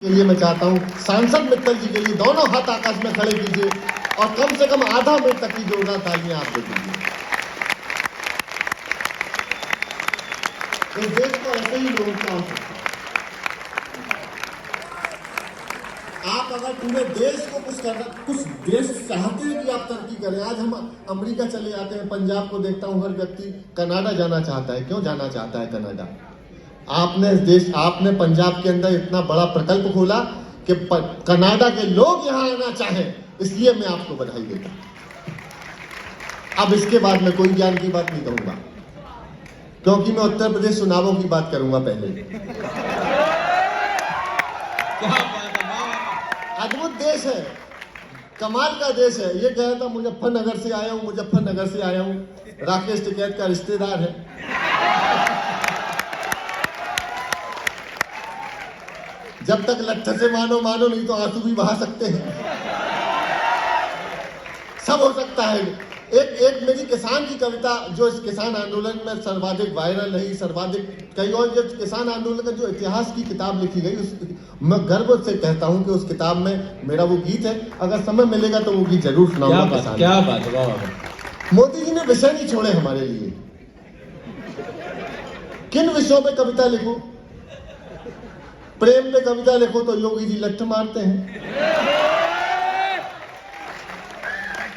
के लिए मैं चाहता हूं सांसद मित्तल जी के लिए दोनों हाथ आकाश में खड़े कीजिए और कम से कम आधा मिनट तक की जोरदार तालियां आप दे दीजिए। इस देश को ऐसे ही लोगों का हो सकता है। आप अगर पूरे देश को कुछ देश चाहते हैं कि आप तरक्की करें। आज हम अमेरिका चले जाते हैं, पंजाब को देखता हूं हर व्यक्ति कनाडा जाना चाहता है। क्यों जाना चाहता है कनाडा? आपने पंजाब के अंदर इतना बड़ा प्रकल्प खोला कि कनाडा के लोग यहां आना चाहें, इसलिए मैं आपको बधाई देता हूं। अब इसके बाद मैं कोई ज्ञान की बात नहीं कहूंगा, क्योंकि मैं उत्तर प्रदेश चुनावों की बात करूंगा पहले। अद्भुत देश है, कमाल का देश है। ये कह रहा था मुजफ्फरनगर से आया हूं, मुजफ्फरनगर से आया हूं। राकेश टिकैत का रिश्तेदार है। जब तक लट्ठे से मानो मानो, नहीं तो आंसू भी बहा सकते हैं। सब हो सकता है। एक मेरी किसान की कविता जो इस किसान आंदोलन में सर्वाधिक वायरल है, सर्वाधिक कई और जो किसान आंदोलन का जो इतिहास की किताब लिखी गई, मैं गर्व से कहता हूं कि उस किताब में मेरा वो गीत है। अगर समय मिलेगा तो वो गीत जरूर सुनाऊंगा। क्या बात है। मोदी जी ने विषय नहीं छोड़े हमारे लिए। किन विषयों पे कविता लिखूं? प्रेम पे कविता लिखो तो योगी जी लट्ठ मारते हैं।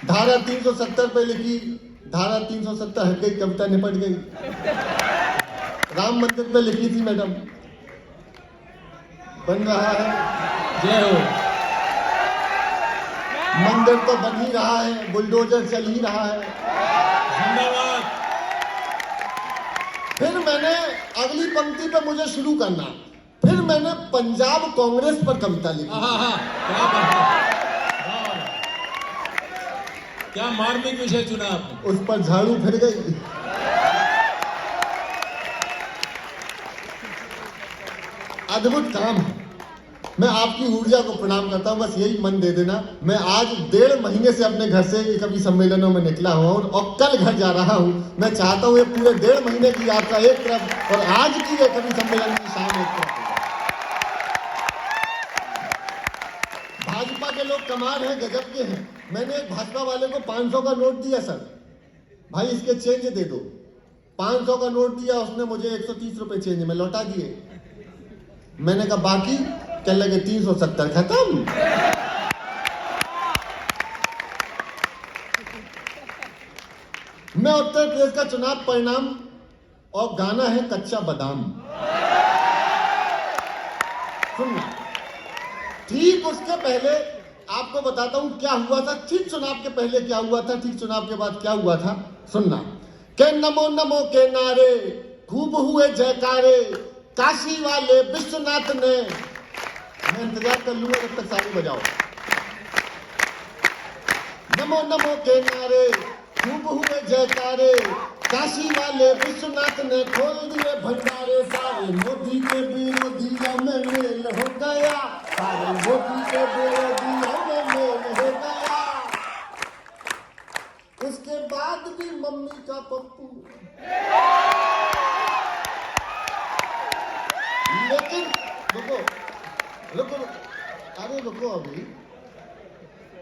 धारा 370 पे लिखी, धारा 370 हट गई, कविता निपट गई। राम मंदिर पे लिखी थी मैडम, बन रहा है। जय हो। मंदिर तो बन ही रहा है, बुलडोजर चल ही रहा है। धन्यवाद। फिर मैंने अगली पंक्ति पे मुझे शुरू करना, फिर मैंने पंजाब कांग्रेस पर कविता लिखी। क्या बात है। क्या मार्मिक विषय चुना आपने। उस पर झाड़ू फिर गई। अद्भुत काम है। मैं आपकी ऊर्जा को प्रणाम करता हूं। बस यही मन दे देना। मैं आज 1.5 महीने से अपने घर से कभी सम्मेलनों में निकला हुआ हूं और कल घर जा रहा हूं। मैं चाहता हूं ये पूरे 1.5 महीने की यात्रा एक तरफ और आज की ये कभी सम्मेलन की शाम एक तरफ। भाजपा के लोग कमाल है, गजब के हैं। मैंने एक भाजपा वाले को 500 का नोट दिया, सर भाई इसके चेंज दे दो। 500 का नोट दिया, उसने मुझे 130 रुपए चेंज में लौटा दिए। मैंने कहा बाकी? क्या लगे 370 खत्म। मैं उत्तर प्रदेश का चुनाव परिणाम और गाना है कच्चा बादाम सुनना। ठीक उसके पहले आपको बताता हूं क्या हुआ था। ठीक चुनाव के पहले क्या हुआ था, ठीक चुनाव के बाद क्या हुआ था, सुनना। के नमो नमो के नारे खूब हुए जयकारे, काशी वाले विश्वनाथ ने। मैं इंतजार कर लूंगा जब तक सारी बजाओ। नमो नमो के नारे खूब हुए जयकारे, काशी वाले विश्वनाथ ने खोल दिए भंडारे। सारे मोदी के विरोधियों में मेल हो गया, सारे मोदी के विरोधियों में मेल हो गया। उसके बाद भी मम्मी का पप्पू। लेकिन रुको अरे रुको अभी।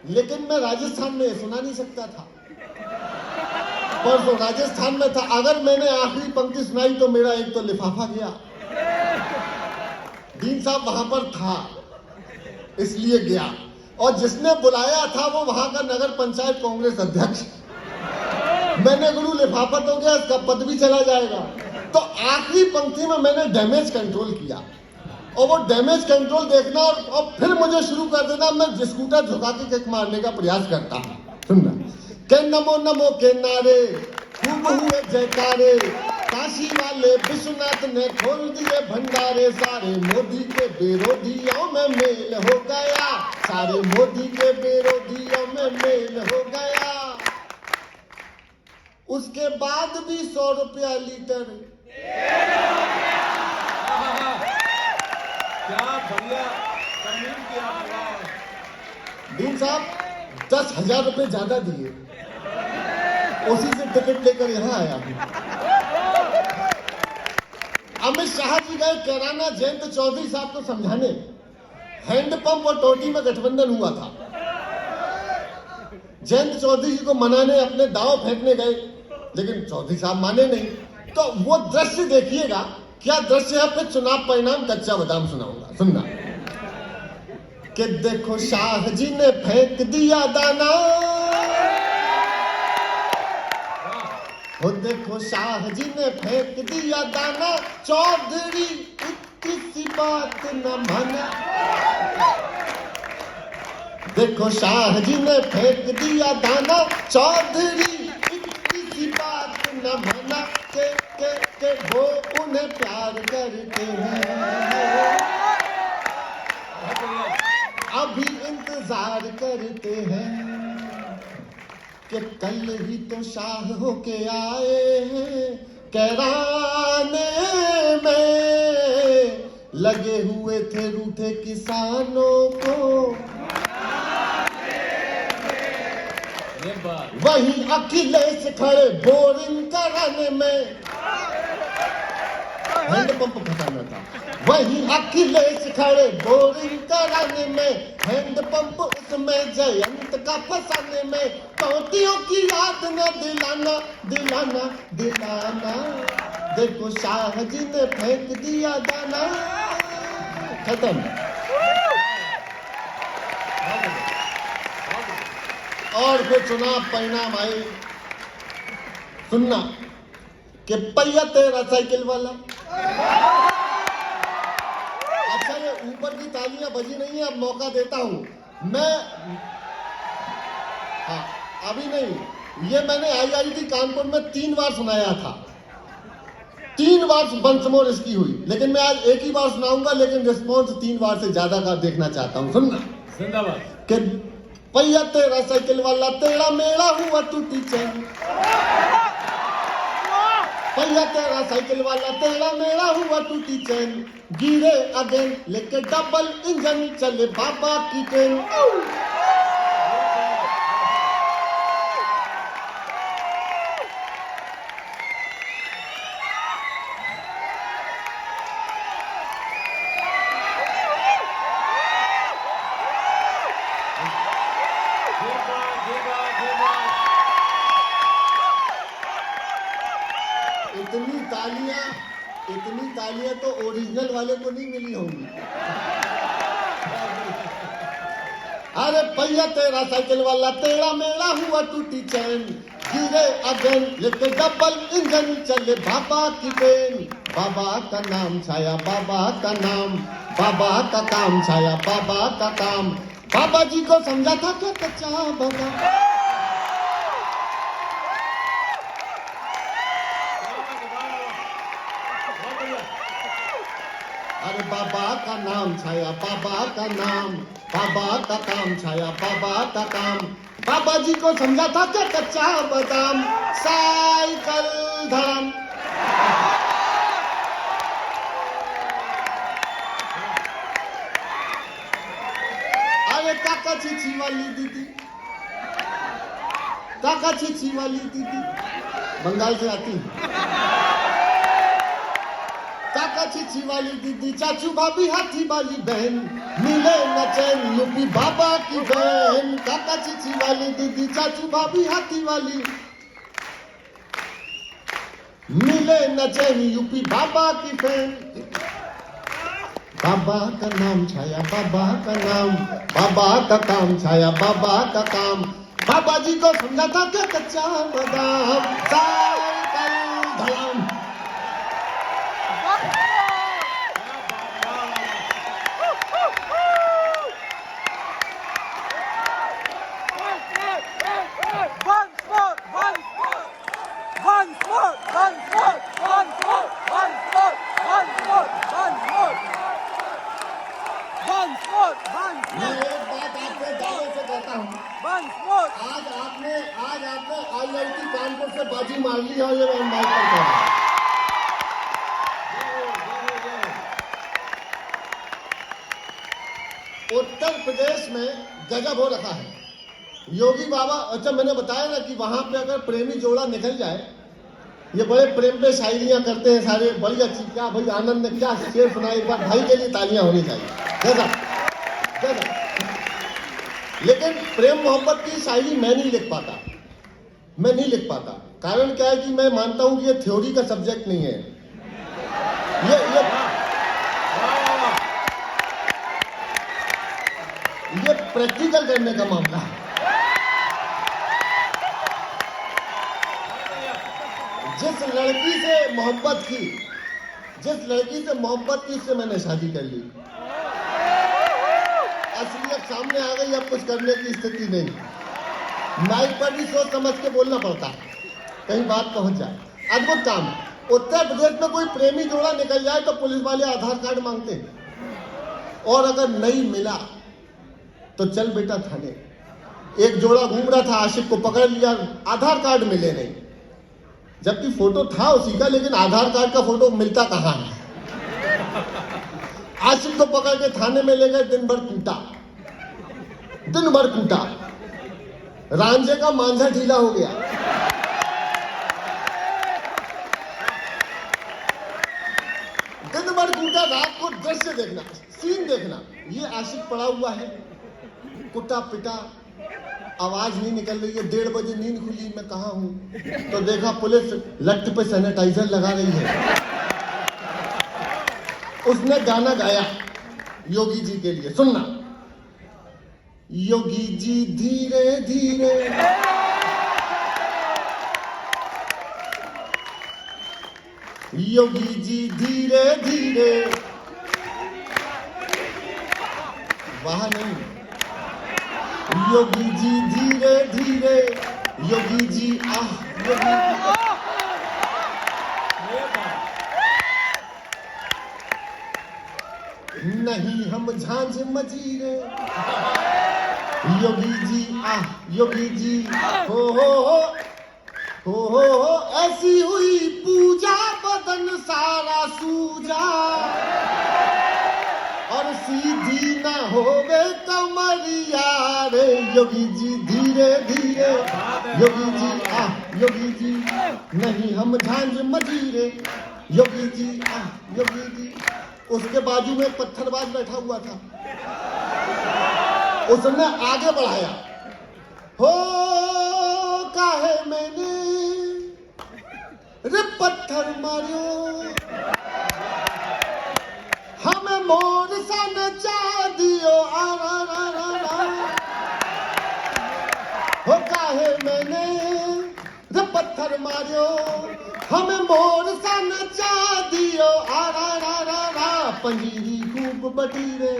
लेकिन मैं राजस्थान में सुना नहीं सकता था। परसों राजस्थान में था। अगर मैंने आखिरी पंक्ति सुनाई तो मेरा एक तो लिफाफा गया। डीन साहब वहां पर था इसलिए गया, और जिसने बुलाया था वो वहां का नगर पंचायत कांग्रेस अध्यक्ष। मैंने गुरु लिफाफा तो गया, इसका पद भी चला जाएगा। तो आखिरी पंक्ति में मैंने डैमेज कंट्रोल किया, और वो डैमेज कंट्रोल देखना और फिर मुझे शुरू कर देना। मैं स्कूटर झुका के किक मारने का प्रयास करता हूं। सुनना। के नमो नमो के नारे खूब हुए जयकारे, काशी वाले विश्वनाथ ने खोल दिए भंडारे। सारे मोदी के विरोधियों में मेल हो गया, सारे मोदी के विरोधियों में मेल हो गया। उसके बाद भी 100 रुपया लीटर। क्या बढ़िया किया। डीन साहब 10,000 रुपए ज्यादा दिए, उसी से टिकट लेकर यहां आया हूं। अमित शाह जी गए कैराना जयंत चौधरी साहब को समझाने। हैंडपंप और टोटी में गठबंधन हुआ था। जयंत चौधरी जी को मनाने अपने दाव फेंकने गए, लेकिन चौधरी साहब माने नहीं। तो वो दृश्य देखिएगा, क्या दृश्य है। फिर चुनाव परिणाम कच्चा बादाम सुनाऊंगा, सुनना। कि देखो शाह जी ने फेंक दिया दाना, वो देखो शाह जी ने फेंक दिया दाना, चौधरी किसी बात न माना। देखो शाह जी ने फेंक दिया दाना, चौधरी किसी बात न माना। के वो उन्हें प्यार करते हैं, अभी इंतजार करते हैं। कि कल ही तो शाह होके आए हैं कैराने में, लगे हुए थे रूठे किसानों को। वहीं अखिलेश खड़े बोरिंग कराने में, हैंडपंप फंसाना था। वहीं अखिलेश खड़े बोरिंग कराने में, हैंडपंप उसमें जयंत का फंसाने में। टोटियों की याद न दिलाना, दिलाना, दिलाना। देखो शाह जी ने फेंक दिया दाना। खत्म। और फिर चुनाव परिणाम आए, सुनना। कि पहिया तेरा साइकिल वाला। अच्छा, ये ऊपर की तालियां बजी नहीं है, अब मौका देता हूं मैं। हाँ, अभी नहीं, ये मैंने IIT कानपुर में 3 बार सुनाया था। 3 बार बंसमोर इसकी हुई, लेकिन मैं आज एक ही बार सुनाऊंगा, लेकिन रिस्पॉन्स 3 बार से ज्यादा का देखना चाहता हूं, सुनना। जिंदाबाद। कि पहिया तेरा साइकिल वाला, तेरा मेरा हुआ टूटी चैन। पहिया तेरा साइकिल वाला, तेरा मेरा हुआ टूटी चैन। गिरे अगेन लेके डबल इंजन, चले बाबा की ट्रेन। इतनी तालियां तो ओरिजिनल वाले को नहीं मिली होंगी। अरे पहिया तेरा साइकिल वाला, तेरा मेरा हुआ टूटी चैन। गिरे अगेन लेके डबल इंजन, चले बाबा की ट्रेन। बाबा का नाम छाया, बाबा का नाम, बाबा का काम छाया, बाबा का काम। बाबा जी को समझा था क्या कच्चा बाबा। अरे बाबा का नाम छाया, बाबा का नाम, बाबा का काम छाया, बाबा का काम। बाबा जी को समझा था क्या कच्चा बादाम। साइकिल धड़म। अरे काका चीची वाली दीदी, काका चीची वाली दीदी, बंगाल से आती। काका चीची वाली दीदी, चाचू भाभी हाथी वाली बहन, मिले न चैन यूपी बाबा की बहन। काका चीची वाली दीदी, चाचू भाभी हाथी वाली, मिले न चैन यूपी बाबा की बहन। बाबा का नाम छाया, बाबा का नाम, बाबा का काम छाया, बाबा का काम। बाबा जी को समझा था क्या कच्चा बादाम। साइकिल धड़म। आज आपने IIT कानपुर से बाजी मार ली है, ये मैं माइक पर कह रहा हूं। उत्तर प्रदेश में गजब हो रखा है। योगी बाबा, अच्छा मैंने बताया ना कि वहां पे अगर प्रेमी जोड़ा निकल जाए, ये बड़े प्रेम पे शायरियां करते हैं सारे, बड़ी अच्छी। क्या भाई आनंद ने क्या शेर सुनाया, एक बार भाई के लिए तालियां होनी चाहिए। लेकिन प्रेम मोहब्बत की शायरी मैं नहीं लिख पाता, मैं नहीं लिख पाता। कारण क्या है कि मैं मानता हूं कि ये थ्योरी का सब्जेक्ट नहीं है, ये प्रैक्टिकल करने का मामला है। जिस लड़की से मोहब्बत की, जिस लड़की से मोहब्बत की, उससे मैंने शादी कर ली। असलियत सामने आ गई, अब कुछ करने की स्थिति नहीं। माइक पर भी सोच समझ के बोलना पड़ता है, कहीं बात पहुंच जाए। अद्भुत काम है। उत्तर प्रदेश में कोई प्रेमी जोड़ा निकल जाए तो पुलिस वाले आधार कार्ड मांगते हैं, और अगर नहीं मिला तो चल बेटा थाने। एक जोड़ा घूम रहा था, आशिक को पकड़ लिया, आधार कार्ड मिले नहीं, जबकि फोटो था उसी का, लेकिन आधार कार्ड का फोटो मिलता कहां है। आशिक को पकड़ के थाने में ले गए, दिन भर कूटा, दिन भर कूटा, रांझे का मांझा ढीला हो गया। दिन भर कूटा, रात को दृश्य देखना, सीन देखना, ये आशिक पड़ा हुआ है, कुटा पिटा, आवाज नहीं निकल रही है, 1:30 बजे नींद खुली, मैं कहां हूं, तो देखा पुलिस लट पे सैनिटाइजर लगा रही है। उसने गाना गाया योगी जी के लिए, सुनना। योगी जी धीरे धीरे, योगी जी धीरे धीरे, वहां नहीं, योगी जी धीरे धीरे, योगी जी आह, योगी जी नहीं हम झांझ मजीरे, योगी जी आह, योगी जी हो, ऐसी हुई पूजा बदन सारा सूजा, और सीधी न होवे कमरिया रे, योगी जी धीरे धीरे, योगी जी आह, योगी जी नहीं हम झांझ मजीरे, योगी जी आह, योगी जी। उसके बाजू में एक पत्थरबाज बैठा हुआ था, उसने आगे बढ़ाया, हो काहे मैंने रे पत्थर मारियो, हमें मोर सा नचा दियो, आ रा रा रा रा, हो काहे मैंने रे पत्थर मारियो, हमें मोर सा नचा दियो, आ रा रा रा रा, पंजीरी खूब बटी रे,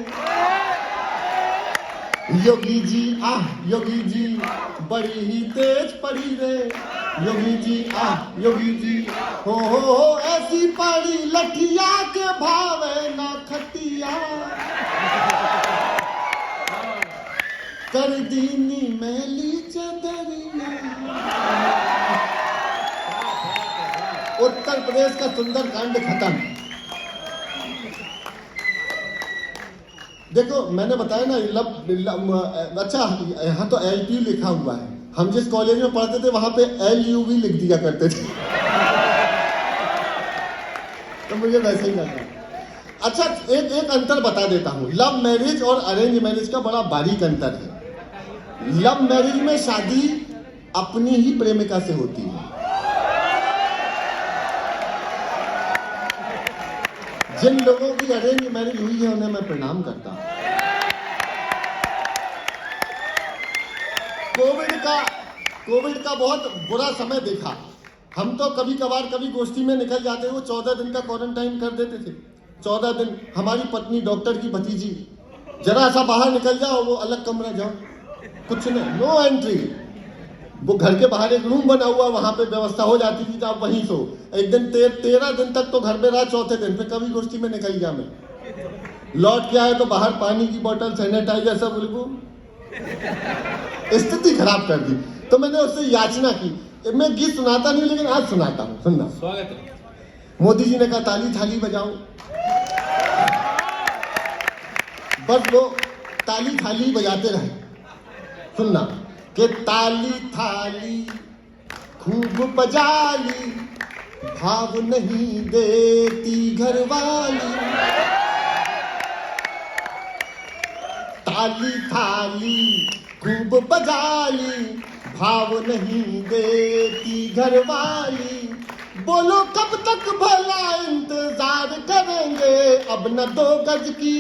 योगी जी आह, योगी जी बड़ी ही तेज पड़ी रे, योगी जी आह, योगी जी हो, ऐसी पड़ी लठिया के भावे ना खटिया, कर दीनी मैली चदरिया। उत्तर प्रदेश का सुंदर कांड खत्म। देखो मैंने बताया ना, अच्छा यहाँ तो LPU लिखा हुआ है, हम जिस कॉलेज में पढ़ते थे वहां पे LUV लिख दिया करते थे, तो मुझे वैसे ही लगा। अच्छा एक अंतर बता देता हूँ, लव मैरिज और अरेंज मैरिज का बड़ा बारीक अंतर है। लव मैरिज में शादी अपनी ही प्रेमिका से होती है, जिन लोगों की अरेंज मैरिज हुई है उन्हें मैं प्रणाम करता हूं। कोविड का बहुत बुरा समय देखा। हम तो कभी कभार कभी गोष्ठी में निकल जाते, वो 14 दिन का क्वारंटाइन कर देते थे। 14 दिन हमारी पत्नी डॉक्टर की भतीजी, जरा सा बाहर निकल जाओ, वो अलग कमरा जाओ, कुछ नहीं, नो एंट्री। वो घर के बाहर एक रूम बना हुआ, वहां पे व्यवस्था हो जाती थी, तो आप वहीं सो। एक दिन 13 दिन तक तो घर में रहा, चौथे दिन फिर कभी गोष्ठी में निकल गया मैं। लौट के आए तो बाहर पानी की बोतल, सैनिटाइजर, सब बिल्कुल स्थिति खराब कर दी। तो मैंने उससे याचना की, मैं गीत सुनाता नहीं लेकिन आज सुनाता हूँ, सुनना। स्वागत है। मोदी जी ने कहा ताली थाली बजाओ, बस वो ताली थाली बजाते रहे। सुनना कि ताली थाली खूब बजा ली, भाव नहीं देती घरवाली, ताली थाली खूब बजा ली, भाव नहीं देती घरवाली, बोलो कब तक भला इंतजार करेंगे, अब न 2 गज की।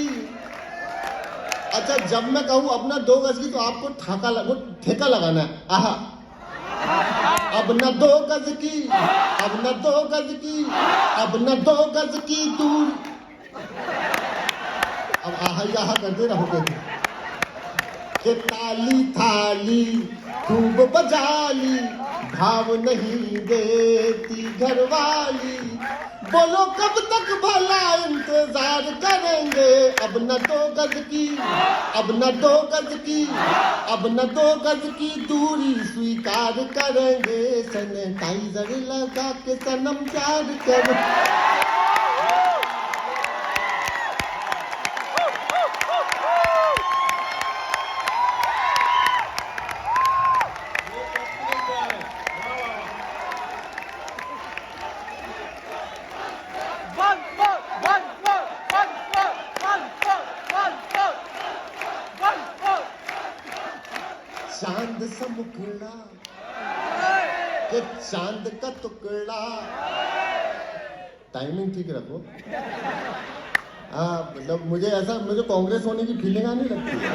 अच्छा, जब मैं कहूं अपना 2 गज की तो आपको ठेका लगाना है। आहा, अब न 2 गज की, अब न 2 गज की, अब न 2 गज की दूर। अब आहा यहाँ करते रहोगे कि ताली थाली खूब बजा ली, भाव नहीं देती घरवाली, बोलो कब तक भला इंतजार करेंगे, अब न 2 गज की, अब न 2 गज की, अब न 2 गज की दूरी स्वीकार करेंगे, सैनिटाइजर लगा के सनम प्यार कर। चांद सा मुखड़ा के चांद का टुकड़ा, टाइमिंग ठीक रखो। मतलब मुझे कांग्रेस होने की फीलिंग आने लगती है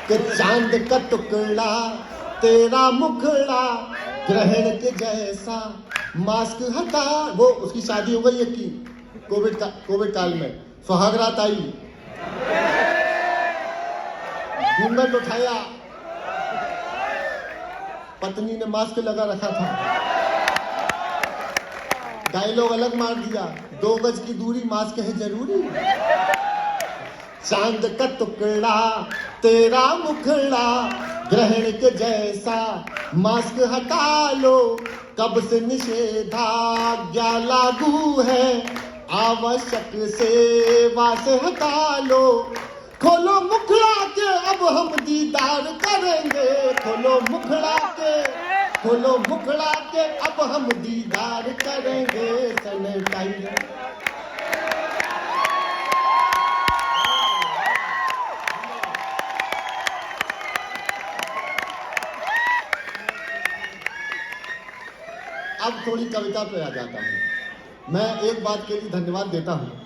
कि चांद का टुकड़ा तेरा मुखड़ा, ग्रहण के जैसा मास्क हटा। वो उसकी शादी हो गई है की कोविड काल में, सुहागरात आई, घूंघट उठाया, पत्नी ने मास्क लगा रखा था, डायलॉग अलग मार दिया, 2 गज की दूरी, मास्क है जरूरी। चांद का टुकड़ा तेरा मुखड़ा, ग्रहण के जैसा मास्क हटा लो, कब से निषेधाज्ञा लागू है, आवश्यक सेवा से हटा लो, खोलो मुखड़ा के अब हम दीदार करेंगे, खोलो मुखड़ा के, खोलो मुखड़ा के अब हम दीदार करेंगे, सैनिटाइजर। अब थोड़ी कविता पे आ जाता हूं। मैं एक बात के लिए धन्यवाद देता हूं।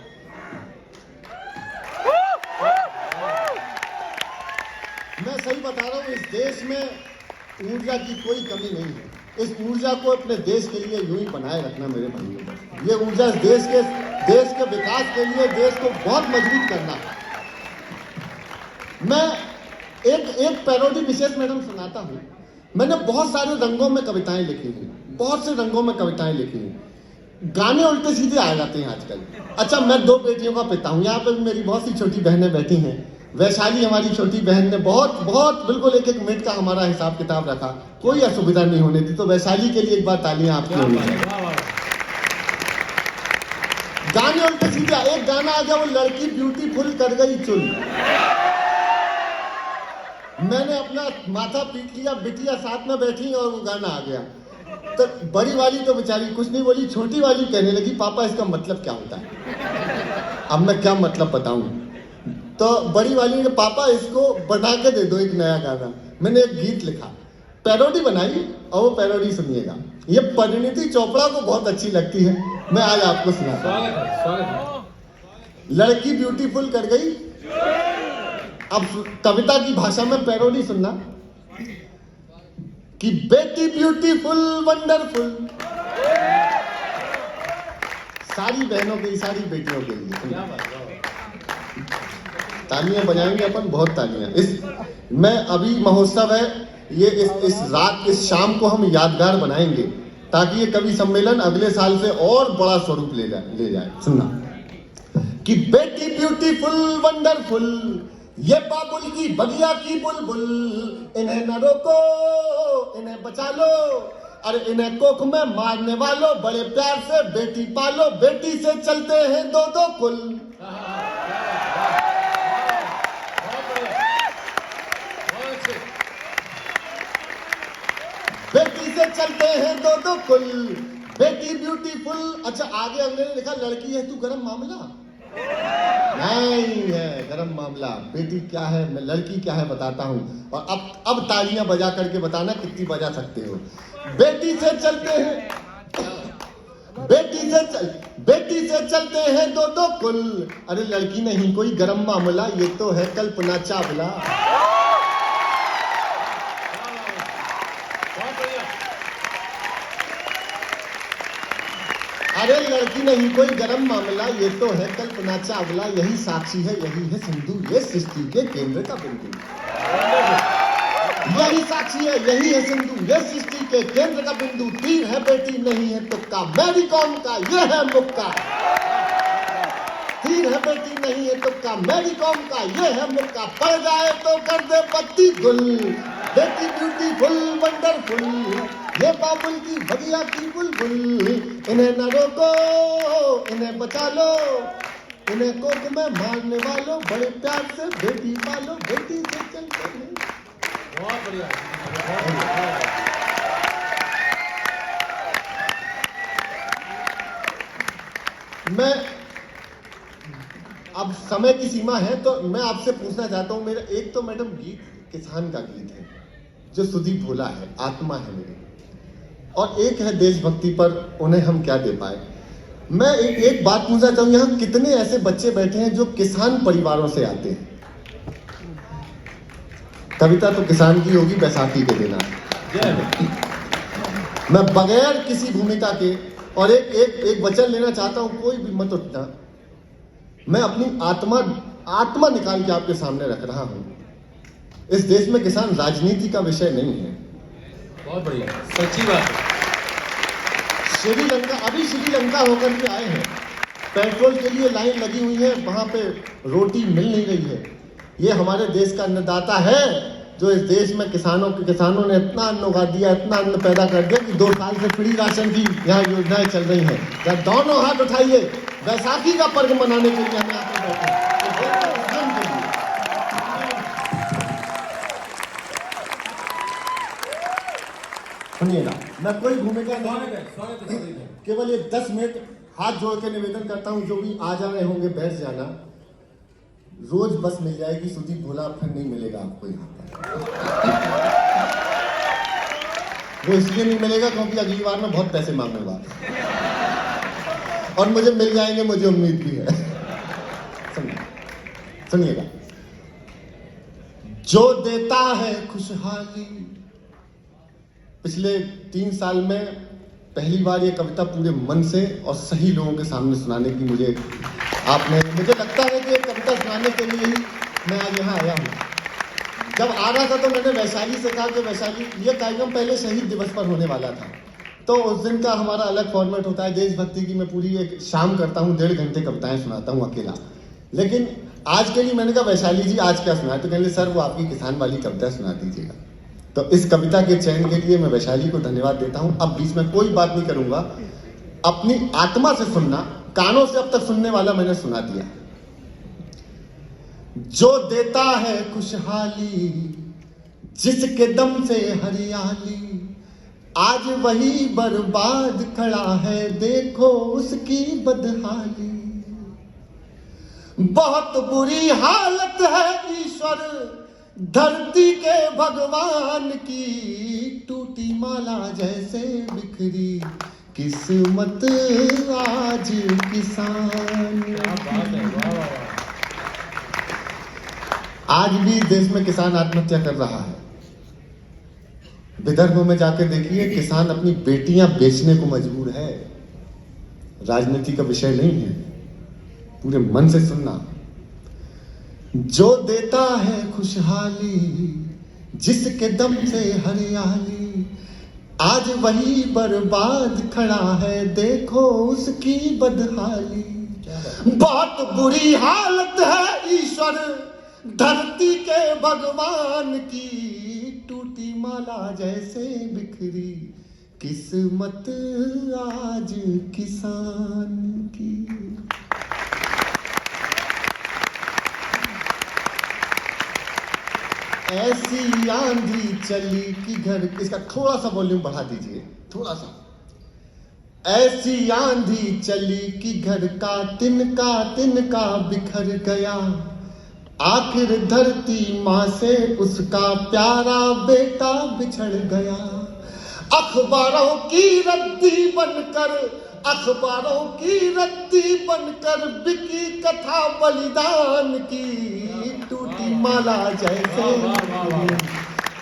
मैं सही बता रहा हूं, इस देश में ऊर्जा की कोई कमी नहीं है। इस ऊर्जा को अपने देश के लिए यूं ही बनाए रखना मेरे भाइयों। ये ऊर्जा देश के विकास के लिए, देश को बहुत मजबूत करना। मैं एक पैरोडी विशेष मैडम सुनाता हूं। मैंने बहुत सारे रंगों में कविताएं लिखी हैं, बहुत से रंगों में कविताएं लिखी हैं। गाने उल्टे सीधे आ जाते हैं आजकल। अच्छा, मैं 2 बेटियों का पिता हूं। यहाँ पे मेरी बहुत सी छोटी बहनें बैठी हैं। वैशाली हमारी छोटी बहन ने बहुत बिल्कुल 1-1 मिनट का हमारा हिसाब किताब रखा, कोई असुविधा नहीं होने दी। तो वैशाली के लिए एक बार तालियां आपकी होनी चाहिए। गाने उल्टे सीधे, एक गाना आ गया, वो लड़की ब्यूटीफुल कर गई चुल। मैंने अपना माथा पीट लिया, बिटिया साथ में बैठी और वो गाना आ गया। तो बड़ी वाली तो बेचारी कुछ नहीं बोली, छोटी वाली कहने लगी, पापा इसका मतलब क्या होता है? अब मैं क्या मतलब बताऊं? तो बड़ी वाली ने, पापा इसको बना के दे दो एक नया गाना। मैंने एक गीत लिखा, पैरोडी बनाई, और वो पैरोडी सुनिएगा। ये परिणीति चोपड़ा को बहुत अच्छी लगती है, मैं आज आपको सुनाता हूं। लड़की ब्यूटीफुल कर गई। अब कविता की भाषा में पैरोडी सुनना कि बेटी ब्यूटीफुल वंडरफुल, सारी बहनों के, सारी बेटियों के लिए तालियां बजाएंगे अपन, बहुत तालियां। मैं अभी महोत्सव है, ये इस रात, इस शाम को हम यादगार बनाएंगे, ताकि ये कवि सम्मेलन अगले साल से और बड़ा स्वरूप ले जाए। सुनना कि बेटी ब्यूटीफुल वंडरफुल, ये बाबुल की बगिया की बुलबुल, इन्हें न रोको, इन्हें बचा लो, अरे इन्हें कोख में मारने वालों, बड़े प्यार से बेटी पालो, बेटी से चलते हैं 2-2 कुल। बेटी से चलते हैं 2-2 कुल, बेटी ब्यूटीफुल। अच्छा, आगे अगले ने लिखा, लड़की है तू गरम मामला। नहीं है गरम मामला। बेटी क्या है, मैं लड़की क्या है बताता हूँ, और अब तालियां बजा करके बताना कितनी बजा सकते हो। बेटी से चलते हैं, बेटी से चलते हैं दो दो कुल। अरे लड़की नहीं कोई गरम मामला, ये तो है कल्पना चावला। बहुत बढ़िया। अरे लड़की नहीं कोई गरम मामला, ये तो है कल्पना चावला। यही साक्षी है, यही है सिंधु, ये सृष्टि के केंद्र का बिंदु। यही साक्षी है, यही है सिंधु, ये सृष्टि के केंद्र का बिंदु। तीर है बेटी नहीं है तुक्का, मैरी कॉम का ये है मुक्का। तीर है बेटी नहीं है तुक्का, मैरी कॉम का ये है मुक्का। पड़ जाए तो कर दे पत्ती गुल, बेटी ब्यूटीफुल वंडरफुल, ये बाबुल की बढ़िया की बुलबुल। इन्हें न रोको, इन्हें बचा लो, इन्हें कोक में मारने वालों, बड़े प्यार से बेटी पालो। बेटी से चलते हैं। बहुत बढ़िया। मैं अब समय की सीमा है तो मैं आपसे पूछना चाहता हूं, मेरा एक तो मैडम गीत किसान का गीत है जो सुदीप भोला है, आत्मा है मेरी, और एक है देशभक्ति पर उन्हें हम क्या दे पाए। मैं एक बात पूछना चाहूँ, यहाँ कितने ऐसे बच्चे बैठे हैं जो किसान परिवारों से आते हैं? कविता तो किसान की होगी, बैसाखी के दिन मैं बगैर किसी भूमिका के और एक वचन लेना चाहता हूं, कोई भी मत उठना। मैं अपनी आत्मा निकाल के आपके सामने रख रहा हूं। इस देश में किसान राजनीति का विषय नहीं है। बहुत बढ़िया, सच्ची बात है। अभी श्रीलंका होकर के आए हैं, पेट्रोल के लिए लाइन लगी हुई है, वहां पे रोटी मिल नहीं रही है। ये हमारे देश का अन्नदाता है, जो इस देश में किसानों ने इतना अन्न उगा दिया, इतना अन्न पैदा कर दिया कि 2 साल से फ्री राशन की यहाँ योजनाएं चल रही हैं। या दोनों हाथ उठाइए, बैसाखी का पर्व मनाने के लिए हम यहाँ पर बैठे हैं। सुनिएगा, मैं कोई भूमिका नहीं, केवल ये 10 मिनट हाथ जोड़ के निवेदन करता हूँ, जो भी आ जा रहे होंगे बैठ जाना। रोज बस मिल जाएगी सुदीप भोला, फिर नहीं मिलेगा आपको यहाँ पर। वो इसलिए नहीं मिलेगा क्योंकि अगली बार मैं बहुत पैसे मांगूंगा, और मुझे मिल जाएंगे, मुझे उम्मीद भी है। सुनिएगा, जो देता है खुशहाली। पिछले 3 साल में पहली बार ये कविता पूरे मन से और सही लोगों के सामने सुनाने की मुझे लगता है कि ये कविता सुनाने के लिए ही मैं आज यहाँ आया हूँ। जब आ रहा था तो मैंने वैशाली से कहा कि वैशाली, ये कार्यक्रम पहले शहीद दिवस पर होने वाला था, तो उस दिन का हमारा अलग फॉर्मेट होता है। देशभक्ति की मैं पूरी एक शाम करता हूँ, 1.5 घंटे कविताएं सुनाता हूँ अकेला। लेकिन आज के लिए मैंने कहा वैशाली जी आज क्या सुना, तो कहने सर वो आपकी किसान वाली कविता सुना दीजिएगा। तो इस कविता के चयन के लिए मैं वैशाली को धन्यवाद देता हूं। अब बीच में कोई बात नहीं करूंगा, अपनी आत्मा से सुनना, कानों से अब तक सुनने वाला मैंने सुना दिया। जो देता है खुशहाली, जिसके दम से हरियाली, आज वही बर्बाद खड़ा है, देखो उसकी बदहाली। बहुत बुरी हालत है ईश्वर धरती के भगवान की, टूटी माला जैसे बिखरी किस्मत आज किसान की। आज भी देश में किसान आत्महत्या कर रहा है। विदर्भ में जाकर देखिए, किसान अपनी बेटियां बेचने को मजबूर है। राजनीति का विषय नहीं है, पूरे मन से सुनना। जो देता है खुशहाली, जिसके दम से हरियाली, आज वही बर्बाद खड़ा है, देखो उसकी बदहाली। बहुत बुरी हालत है ईश्वर धरती के भगवान की, टूटी माला जैसे बिखरी किस्मत आज किसान की। ऐसी आंधी चली कि घर, इसका थोड़ा सा वॉल्यूम बढ़ा दीजिए, थोड़ा सा। ऐसी आंधी चली कि घर का तिनका बिखर गया। आखिर धरती माँ से उसका प्यारा बेटा बिछड़ गया। अखबारों की रद्दी बनकर बिकी कथा बलिदान की। टूटी माला जैसे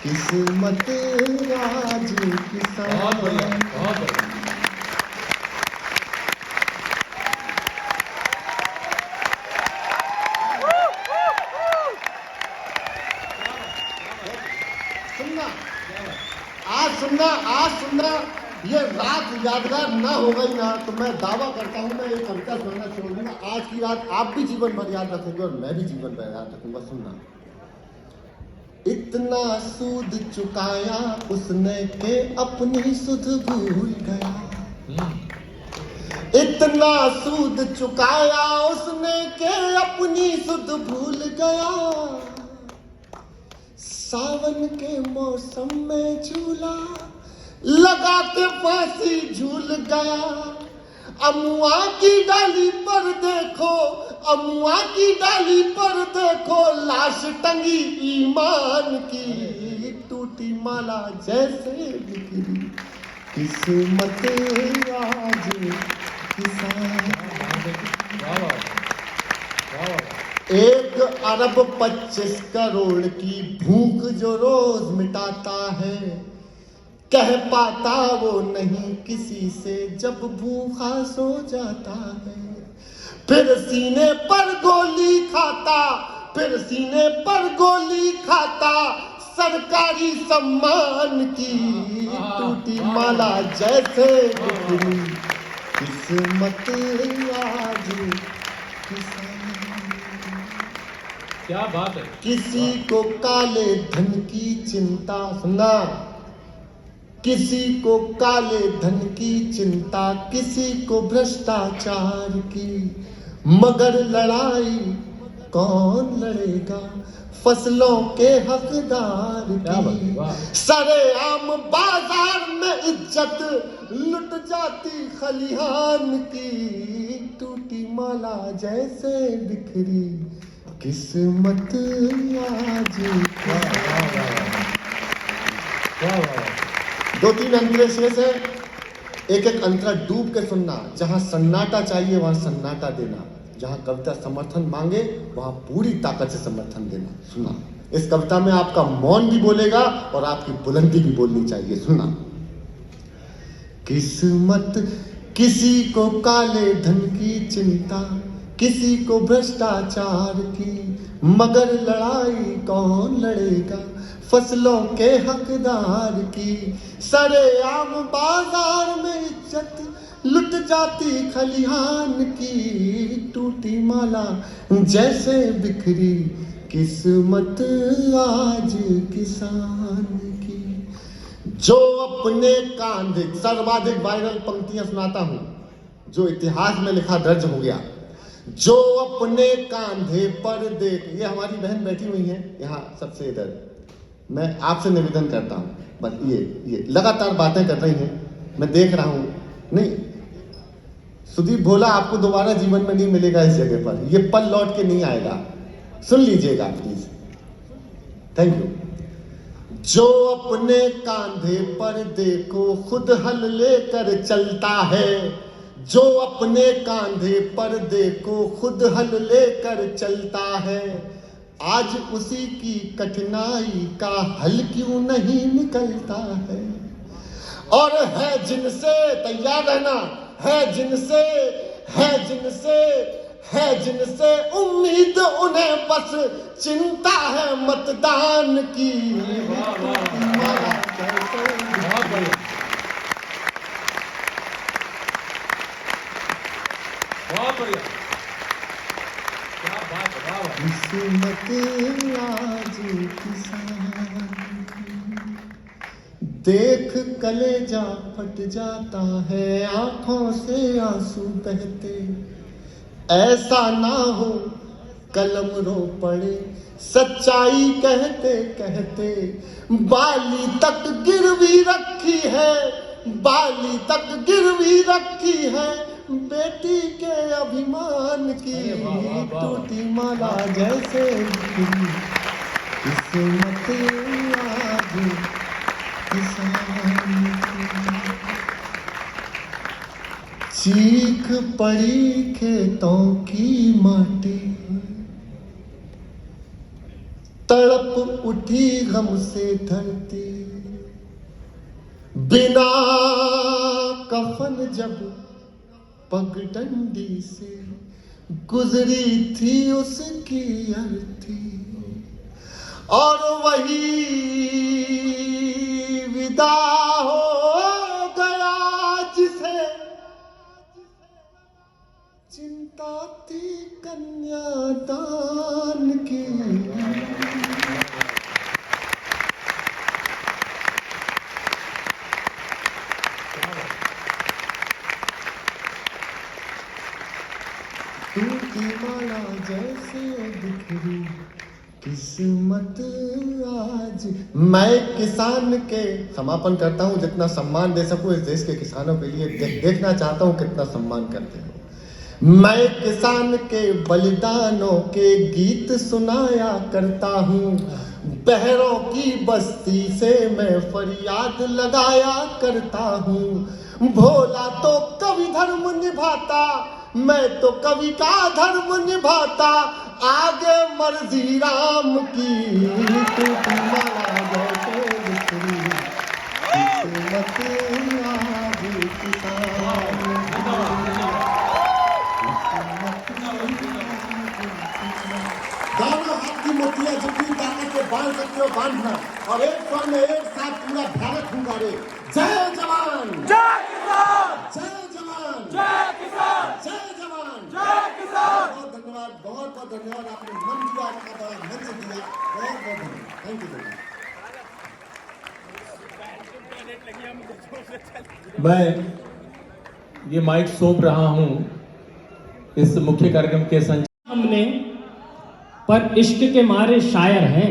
किस्मत आज किसान। बहुत बढ़िया, बहुत बढ़िया। आज सुनना ये रात यादगार ना होगा ही ना, तो मैं दावा करता हूँ मैं ये कविता सुनना छोड़ दूंगा। आज की रात आप भी जीवन भर याद रखेंगे और मैं भी जीवन भर याद रखूंगा। सुनना। इतना सूद चुकाया उसने के अपनी सुध भूल गया। इतना सूद चुकाया उसने के अपनी सुध भूल गया। सावन के मौसम में झूला लगा के फांसी झूल गया। अमुआ की डाली पर देखो लाश टंगी ईमान की। टूटी माला जैसे बिखरी किस्मत आज किसान। 1 अरब 25 करोड़ की भूख जो रोज मिटाता है, कह पाता वो नहीं किसी से जब भूखा सो जाता है। फिर सीने पर गोली खाता सरकारी सम्मान की। टूटी माला जैसे बिखरी किस्मत आज किसान। क्या बात है। किसी को काले धन की चिंता, सुना, किसी को काले धन की चिंता, किसी को भ्रष्टाचार की। मगर लड़ाई कौन लड़ेगा फसलों के हकदार की। सरेआम बाजार में इज्जत लुट जाती खलिहान की। टूटी माला जैसे बिखरी किस्मत आज। 2-3 अंतरे शेष है, एक अंतरा डूब के सुनना। जहां सन्नाटा चाहिए वहां सन्नाटा देना, जहां कविता समर्थन मांगे वहां पूरी ताकत से समर्थन देना। सुना, इस कविता में आपका मौन भी बोलेगा और आपकी बुलंदी भी बोलनी चाहिए। सुना। किस्मत किसी को काले धन की चिंता, किसी को भ्रष्टाचार की। मगर लड़ाई कौन लड़ेगा फसलों के हकदार की। सरेआम बाजार में इज्जत लुट जाती खलिहान की। टूटी माला जैसे बिखरी किस्मत आज किसान की। जो अपने कांधे, सर्वाधिक वायरल पंक्तियां सुनाता हूं जो इतिहास में लिखा दर्ज हो गया। जो अपने कांधे पर देख, ये हमारी बहन बैठी हुई है यहाँ सबसे इधर। मैं आपसे निवेदन करता हूँ, बस ये लगातार बातें कर रही हैं, मैं देख रहा हूँ। नहीं, सुदीप भोला आपको दोबारा जीवन में नहीं मिलेगा इस जगह पर, ये पल लौट के नहीं आएगा। सुन लीजिएगा प्लीज। Thank you. जो अपने कांधे पर देखो खुद हल लेकर चलता है। जो अपने कांधे पर देखो खुद हल लेकर चलता है। आज उसी की कठिनाई का हल क्यों नहीं निकलता है। और है जिनसे, तैयार रहना, है जिनसे उम्मीद उन्हें बस चिंता है मतदान की। बहुत बढ़िया, क्या बात है। किस्मत आज किसान। देख कलेजा फट जाता है, आंखों से आंसू बहते। ऐसा ना हो कलम रो पड़े, सच्चाई कहते कहते। बाली तक गिरवी रखी है, बाली तक गिरवी रखी है बेटी के अभिमान की। अरे वाह, वाह, वाह। टूटी माला जैसे बिखरी किस्मत आज किसान की। चीख पड़ी खेतों की माटी, तड़प उठी गम से धरती। बिना कफन जब पगडंडी से गुजरी थी उसकी अर्थी, और वही विदा हो गया जिसे चिंता थी कन्यादान की। टूटी माला जैसे बिखरी किस्मत आज। मैं किसान के समापन करता हूं, जितना सम्मान दे सकूं इस देश के किसानों के लिए देखना चाहता हूं कितना सम्मान करते हो। मैं किसान के बलिदानों के गीत सुनाया करता हूं, बहरों की बस्ती से मैं फरियाद लगाया करता हूं। भोला तो कवि धर्म निभाता, मैं तो कवि का धर्म निभाता, आगे मर्जी राम की। टूटी माला जैसे बिखरी किस्मत आज किसान की। दोनों हाथ की मोतियां जितनी ताकत से बांध सकते हो बांधना, और एक स्वर में एक साथ पूरा भारत हुंगारे। जय जवान, जय किसान, जय जवान, जय किसान, जय जवान, जय किसान। बहुत धन्यवाद, बहुत बहुत धन्यवाद। आपने मन दिया, आपका बड़ा मंच दिया, बहुत बहुत धन्यवाद। Thank you. मैं ये माइक सौंप रहा हूं इस मुख्य कार्यक्रम के संचालक हमने, पर इश्क के मारे शायर हैं।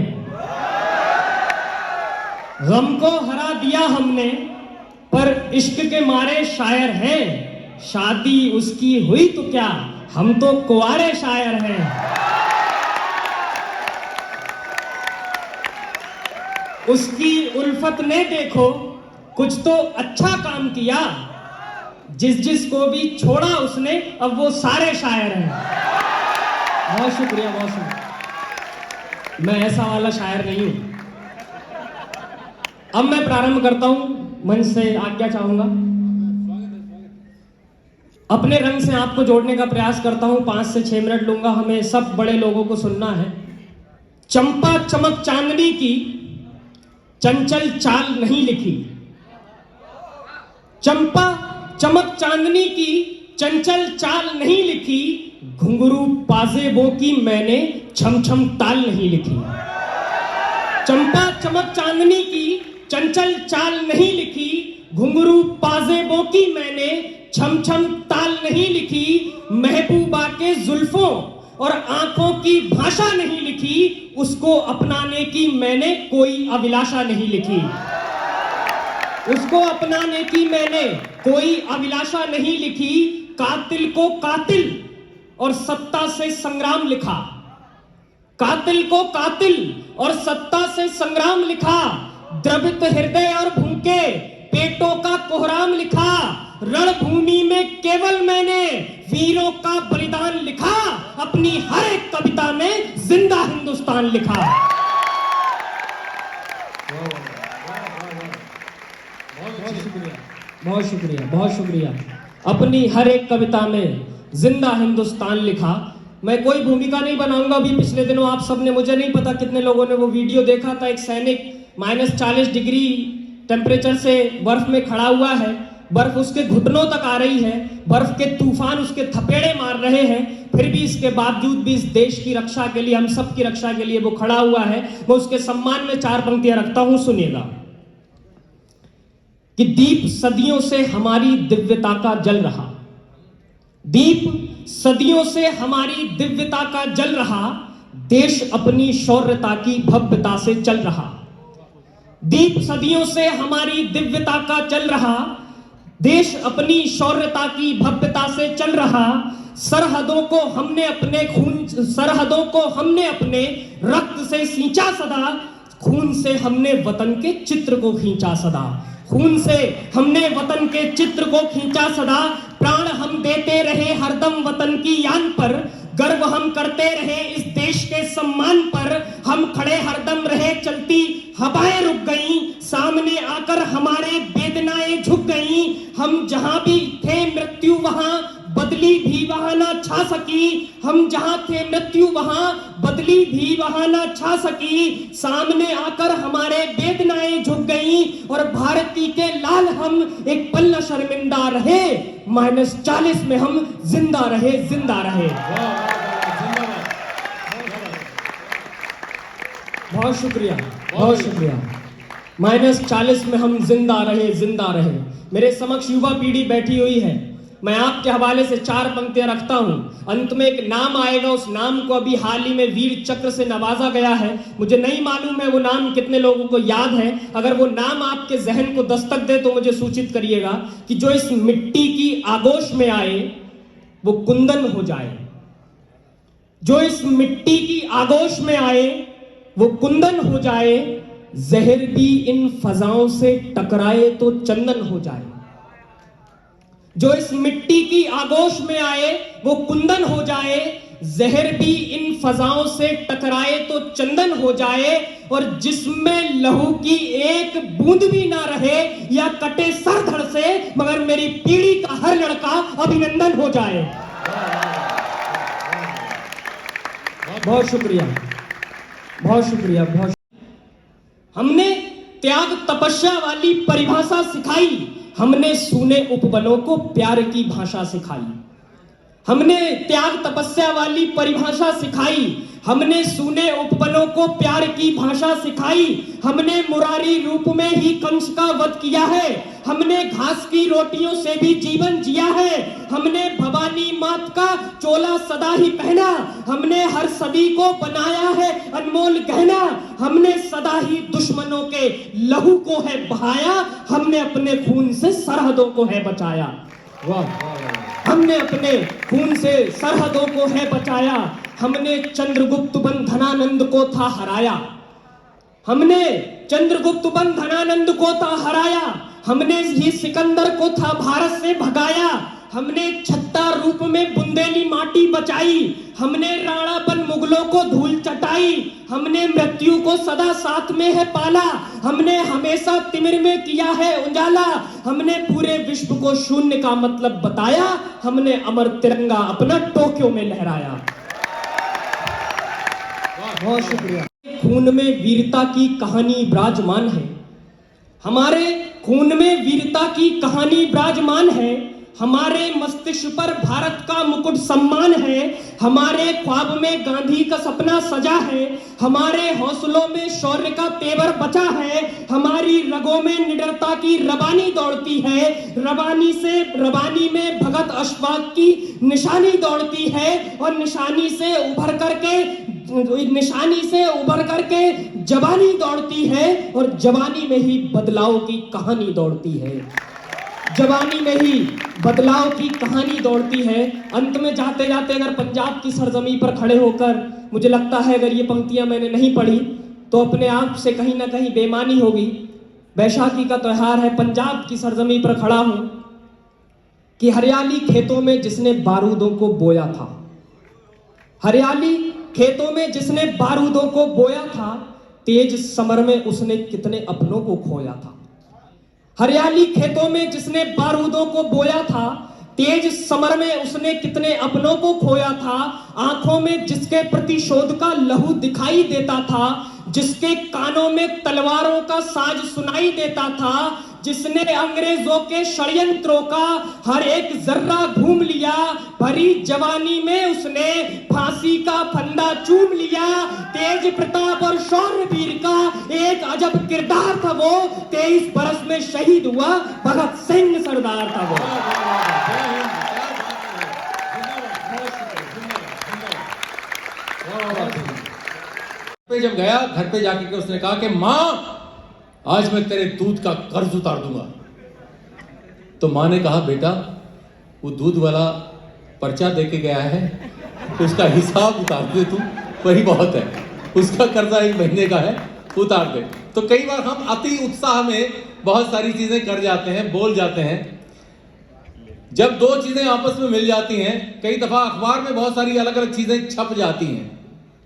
गम को हरा दिया हमने, पर इश्क के मारे शायर हैं। शादी उसकी हुई तो क्या, हम तो कुंवारे शायर हैं। उसकी उल्फत ने देखो कुछ तो अच्छा काम किया, जिस को भी छोड़ा उसने अब वो सारे शायर हैं। बहुत शुक्रिया, बहुत शुक्रिया। मैं ऐसा वाला शायर नहीं हूं। अब मैं प्रारंभ करता हूं, मंच से आज्ञा चाहूंगा। अपने रंग से आपको जोड़ने का प्रयास करता हूं। 5 से 6 मिनट लूंगा, हमें सब बड़े लोगों को सुनना है। चंपा चमक चांदनी की चंचल चाल नहीं लिखी, चंपा चमक चांदनी की चंचल चाल नहीं लिखी, घुंघरू पाजेबों की मैंने छम छम ताल नहीं लिखी। चंपा चमक चांदनी की चंचल चाल नहीं लिखी, घुंघरू पाजेबों की मैंने छम छम ताल नहीं लिखी। महबूबा के जुल्फों और आंखों की भाषा नहीं लिखी, उसको अपनाने की मैंने कोई अभिलाषा नहीं लिखी। उसको अपनाने की मैंने कोई अभिलाषा नहीं लिखी। कातिल को कातिल और सत्ता से संग्राम लिखा, कातिल को कातिल और सत्ता से संग्राम लिखा। द्रवित हृदय और भूखे पेटों का कोहराम लिखा। रणभूमि में केवल मैंने वीरों का बलिदान लिखा, अपनी हर एक कविता में जिंदा हिंदुस्तान लिखा। बहुत शुक्रिया, बहुत शुक्रिया। अपनी हर एक कविता में जिंदा हिंदुस्तान लिखा। मैं कोई भूमिका नहीं बनाऊंगा। अभी पिछले दिनों आप सबने, मुझे नहीं पता कितने लोगों ने वो वीडियो देखा था, एक सैनिक -40 डिग्री टेम्परेचर से बर्फ में खड़ा हुआ है, बर्फ उसके घुटनों तक आ रही है, बर्फ के तूफान उसके थपेड़े मार रहे हैं, फिर भी इसके बावजूद भी इस देश की रक्षा के लिए, हम सब की रक्षा के लिए वो खड़ा हुआ है। मैं उसके सम्मान में 4 पंक्तियां रखता हूं, सुनिएगा। कि दीप सदियों से हमारी दिव्यता का जल रहा, दीप सदियों से हमारी दिव्यता का जल रहा, देश अपनी शौर्यता की भव्यता से चल रहा। दीप सदियों से हमारी दिव्यता का जल रहा, देश अपनी शौर्यता की भव्यता से चल रहा, सरहदों को हमने अपने रक्त से सींचा सदा, खून से हमने वतन के चित्र को खींचा सदा, खून से हमने वतन के चित्र को खींचा सदा, प्राण हम देते रहे हरदम वतन की यान पर, गर्व हम करते रहे इस देश के सम्मान पर, हम खड़े हरदम रहे चलती हवाएं रुक गईं, सामने आकर हमारे वेदनाएं झुक गईं, हम जहां भी थे मृत्यु वहां बदली भी वहां ना छा सकी, हम जहां थे मृत्यु वहां बदली भी वहां ना छा सकी, सामने आकर हमारे वेदनाएं झुक गईं और भारती के लाल हम एक पल न शर्मिंदा रहे, -40 में हम जिंदा रहे, जिंदा रहे। बहुत शुक्रिया, बहुत शुक्रिया। -40 में हम जिंदा रहे, जिंदा रहे। मेरे समक्ष युवा पीढ़ी बैठी हुई है, मैं आपके हवाले से 4 पंक्तियां रखता हूं, अंत में एक नाम आएगा, उस नाम को अभी हाल ही में वीर चक्र से नवाजा गया है, मुझे नहीं मालूम है वो नाम कितने लोगों को याद है, अगर वो नाम आपके जहन को दस्तक दे तो मुझे सूचित करिएगा कि जो इस मिट्टी की आगोश में आए वो कुंदन हो जाए, जो इस मिट्टी की आगोश में आए वो कुंदन हो जाए, जहर भी इन फजाओं से टकराए तो चंदन हो जाए, जो इस मिट्टी की आगोश में आए वो कुंदन हो जाए, जहर भी इन फजाओं से टकराए तो चंदन हो जाए, और जिसमें लहू की एक बूंद भी ना रहे या कटे सर धड़ से, मगर मेरी पीढ़ी का हर लड़का अभिनंदन हो जाए। बहुत शुक्रिया, बहुत शुक्रिया, बहुत। हमने त्याग तपस्या वाली परिभाषा सिखाई, हमने सूने उपवनों को प्यार की भाषा सिखाई, हमने त्याग तपस्या वाली परिभाषा सिखाई, हमने सूने उपवनों को प्यार की भाषा सिखाई, हमने मुरारी रूप में ही कंस का वध किया है, हमने घास की रोटियों से भी जीवन जिया है, हमने भवानी मात का चोला सदा ही पहना, हमने हर सदी को बनाया है अनमोल गहना, हमने सदा ही दुश्मनों के लहू को है बहाया, हमने अपने खून से सरहदों को है बचाया। हमने अपने खून से सरहदों को है बचाया, हमने चंद्रगुप्त बन धनानंद को था हराया, हमने चंद्रगुप्त बन धनानंद को था हराया, हमने ही सिकंदर को था भारत से भगाया, हमने छत्ता रूप में बुंदेली माटी बचाई, हमने राणापन मुगलों को धूल चटाई, हमने मृत्यु को सदा साथ में है पाला, हमने हमेशा तिमिर में किया है उजाला, हमने पूरे विश्व को शून्य का मतलब बताया, हमने अमर तिरंगा अपना टोक्यो में लहराया। बहुत शुक्रिया। खून में वीरता की कहानी विराजमान है, हमारे खून में वीरता की कहानी विराजमान है, हमारे मस्तिष्क पर भारत का मुकुट सम्मान है, हमारे ख्वाब में गांधी का सपना सजा है, हमारे हौसलों में शौर्य का तेवर बचा है, हमारी रगों में निडरता की रवानी दौड़ती है, रवानी में भगत अशफाक की निशानी दौड़ती है, और निशानी से उभर करके जवानी दौड़ती है, और जवानी में ही बदलाव की कहानी दौड़ती है, जवानी में ही बदलाव की कहानी दौड़ती है। अंत में जाते जाते अगर पंजाब की सरजमी पर खड़े होकर, मुझे लगता है अगर ये पंक्तियां मैंने नहीं पढ़ी तो अपने आप से कहीं ना कहीं बेईमानी होगी। बैसाखी का त्योहार है, पंजाब की सरजमी पर खड़ा हूं कि हरियाली खेतों में जिसने बारूदों को बोया था, हरियाली खेतों में जिसने बारूदों को बोया था, तेज समर में उसने कितने अपनों को खोया था। हरियाली खेतों में जिसने बारूदों को बोया था, तेज समर में उसने कितने अपनों को खोया था। आंखों में जिसके प्रतिशोध का लहू दिखाई देता था, जिसके कानों में तलवारों का साज सुनाई देता था, जिसने अंग्रेजों के षड्यंत्रों का हर एक जर्रा घूम लिया, भरी जवानी में उसने फांसी का फंदा चूम लिया। तेज प्रताप और शौर्यवीर का एक अजब किरदार था वो, 23 बरस में शहीद हुआ भगत सिंह सरदार था वो। पे जब गया घर पे जाकर के उसने कहा कि मां आज मैं तेरे दूध का कर्ज उतार दूंगा। तो माँ ने कहा, बेटा वो दूध वाला पर्चा दे के गया है, तो उसका हिसाब उतार दे तू, वही बहुत है, उसका कर्जा 1 महीने का है, उतार दे। तो कई बार हम अति उत्साह में बहुत सारी चीजें कर जाते हैं, बोल जाते हैं। जब 2 चीजें आपस में मिल जाती हैं, कई दफा अखबार में बहुत सारी अलग अलग चीजें छप जाती हैं।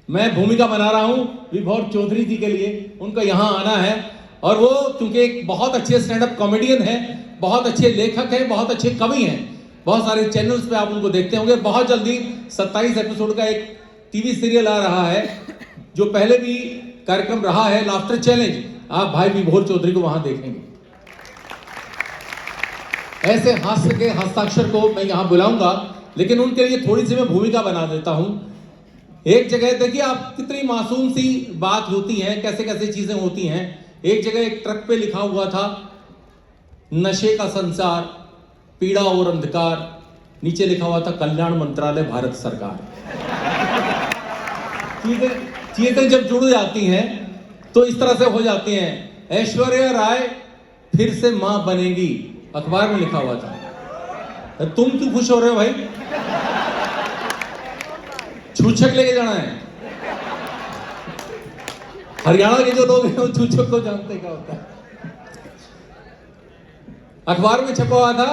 मैं भूमिका बना रहा हूं विभोर चौधरी जी के लिए, उनका यहां आना है, और वो क्योंकि एक बहुत अच्छे स्टैंड अप कॉमेडियन है, बहुत अच्छे लेखक हैं, बहुत अच्छे कवि हैं, बहुत सारे चैनल्स पे आप उनको देखते होंगे। बहुत जल्दी 27 एपिसोड का एक टीवी सीरियल आ रहा है, जो पहले भी कार्यक्रम रहा है, लाफ्टर चैलेंज। आप भाई विभोर चौधरी को वहां देखेंगे। ऐसे हास्य के हस्ताक्षर को मैं यहां बुलाऊंगा, लेकिन उनके लिए थोड़ी सी मैं भूमिका बना देता हूं। एक जगह देखिए आप, कितनी मासूम सी बात होती है, कैसे कैसे चीजें होती हैं। एक जगह एक ट्रक पे लिखा हुआ था, नशे का संसार, पीड़ा और अंधकार, नीचे लिखा हुआ था कल्याण मंत्रालय भारत सरकार। चीजें जब जुड़ जाती हैं तो इस तरह से हो जाती हैं। ऐश्वर्या राय फिर से मां बनेगी, अखबार में लिखा हुआ था। तुम क्यों खुश हो रहे हो भाई? छूछक लेके जाना है। हरियाणा के जो लोग हैं वो छूछक को जानते क्या होता है। अखबार में छपा हुआ था,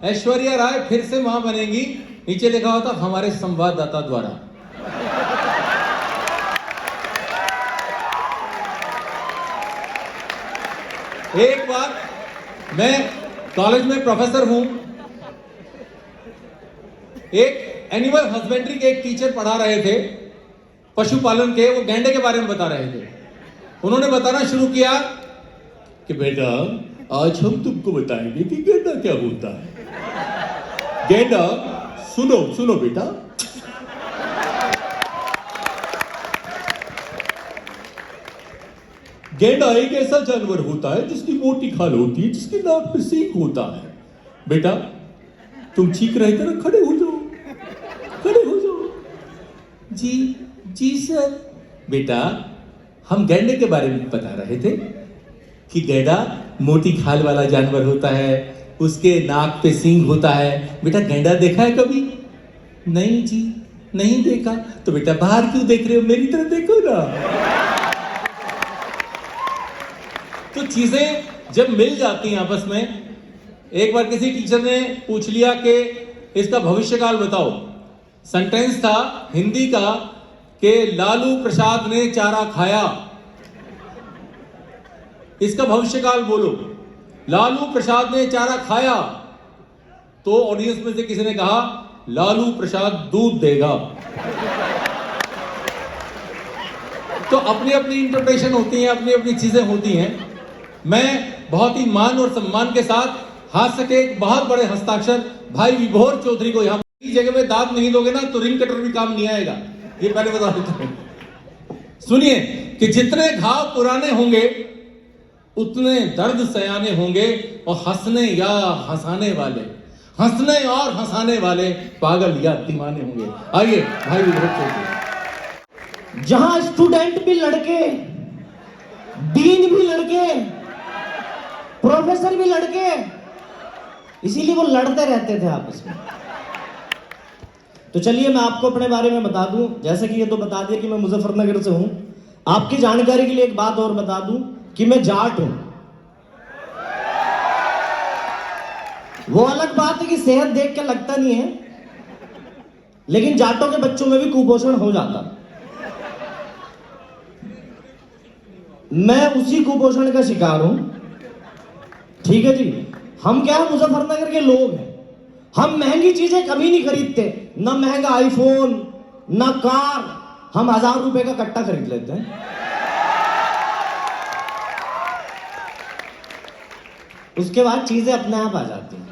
ऐश्वर्या राय फिर से मां बनेगी, नीचे लिखा हुआ था हमारे संवाददाता द्वारा। एक बार मैं कॉलेज में प्रोफेसर हूं, एक एनिमल हस्बेंड्री के एक टीचर पढ़ा रहे थे, पशुपालन के, वो गैंडे के बारे में बता रहे थे। उन्होंने बताना शुरू किया कि बेटा आज हम तुमको बताएंगे कि गैंडा क्या होता है। गैंडा, सुनो सुनो बेटा, गैंडा एक ऐसा जानवर होता है जिसकी मोटी खाल होती है, जिसकी नाक पे सींग होता है। बेटा तुम चीख रहे थे ना, खड़े हो जाओ, खड़े हो जाओ। जी जी सर। बेटा हम गैंडे के बारे में बता रहे थे कि गैंडा मोटी खाल वाला जानवर होता है, उसके नाक पे सींग होता है। बेटा गैंडा देखा है कभी? नहीं जी, नहीं देखा। तो बेटा बाहर क्यों देख रहे हो, मेरी तरफ देखो ना। तो चीजें जब मिल जाती हैं आपस में। एक बार किसी टीचर ने पूछ लिया कि इसका भविष्यकाल बताओ। सेंटेंस था हिंदी का कि लालू प्रसाद ने चारा खाया, इसका भविष्यकाल बोलो। लालू प्रसाद ने चारा खाया, तो ऑडियंस में से किसी ने कहा लालू प्रसाद दूध देगा। तो अपनी अपनी इंटरप्रिटेशन होती है, अपनी अपनी चीजें होती हैं। मैं बहुत ही मान और सम्मान के साथ हास्य के एक बहुत बड़े हस्ताक्षर भाई विभोर चौधरी को, यहां जगह में दाद नहीं दोगे ना तो रिंग कटर भी काम नहीं आएगा, ये पहले बता देता हूं। सुनिए कि जितने घाव पुराने होंगे उतने दर्द सयाने होंगे, और हंसने या हंसाने वाले, हंसने और हंसाने वाले पागल या दीवाने होंगे। आइए भाई विभोर चौधरी। जहां स्टूडेंट भी लड़के, डीन भी लड़के, प्रोफेसर भी लड़के, इसीलिए वो लड़ते रहते थे आपस में। तो चलिए मैं आपको अपने बारे में बता दूं, जैसे कि ये तो बता दिया कि मैं मुजफ्फरनगर से हूं। आपकी जानकारी के लिए एक बात और बता दूं कि मैं जाट हूं। वो अलग बात है कि सेहत देख के लगता नहीं है, लेकिन जाटों के बच्चों में भी कुपोषण हो जाता। मैं उसी कुपोषण का शिकार हूं। ठीक है जी। हम क्या है, मुजफ्फरनगर के लोग हैं। हम महंगी चीजें कभी नहीं खरीदते, ना महंगा आईफोन, ना कार। हम 1000 रुपए का कट्टा खरीद लेते हैं। उसके बाद चीजें अपने आप आ जाती हैं।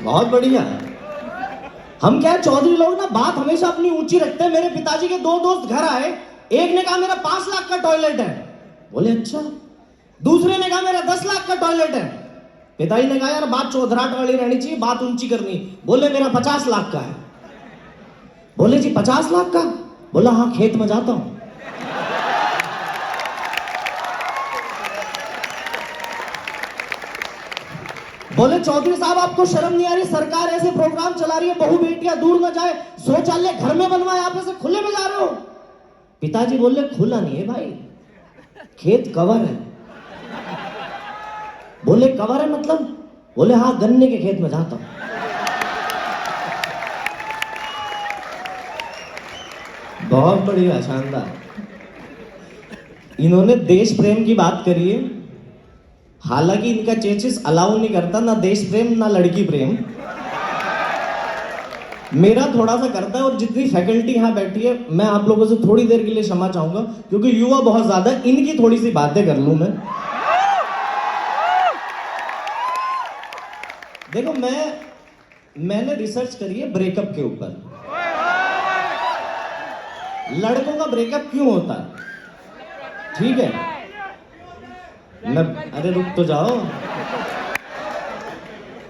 बहुत बढ़िया है। हम क्या है, चौधरी लोग ना बात हमेशा अपनी ऊंची रखते हैं। मेरे पिताजी के 2 दोस्त घर आए, एक ने कहा मेरा 5 लाख का टॉयलेट है, बोले अच्छा। दूसरे ने कहा मेरा 10 लाख का टॉयलेट है। पिताजी ने कहा यार बात चौधराट वाली रहनी चाहिए, बात ऊंची करनी। बोले मेरा 50 लाख का है। बोले जी 50 लाख का? बोला हाँ, खेत में जाता हूं। बोले चौधरी साहब आपको शर्म नहीं आ रही, सरकार ऐसे प्रोग्राम चला रही है, बहू बेटियां दूर न जाए, शौचालय घर में बनवाए, आप ऐसे खुले में जा रहे हो। पिताजी बोले खुला नहीं है भाई, खेत कवर है। बोले कवर है मतलब? बोले हाँ, गन्ने के खेत में जाता हूं। बहुत बढ़िया, शानदार। इन्होंने देश प्रेम की बात करी है, हालांकि इनका चेचिस अलाउ नहीं करता ना देश प्रेम ना लड़की प्रेम, मेरा थोड़ा सा करता है। और जितनी फैकल्टी यहां बैठी है, मैं आप लोगों से थोड़ी देर के लिए क्षमा चाहूंगा क्योंकि युवा बहुत ज्यादा है, इनकी थोड़ी सी बातें कर लूं मैं। देखो, मैंने रिसर्च करी है ब्रेकअप के ऊपर। लड़कों का ब्रेकअप क्यों होता है, ठीक है? अरे रुक तो जाओ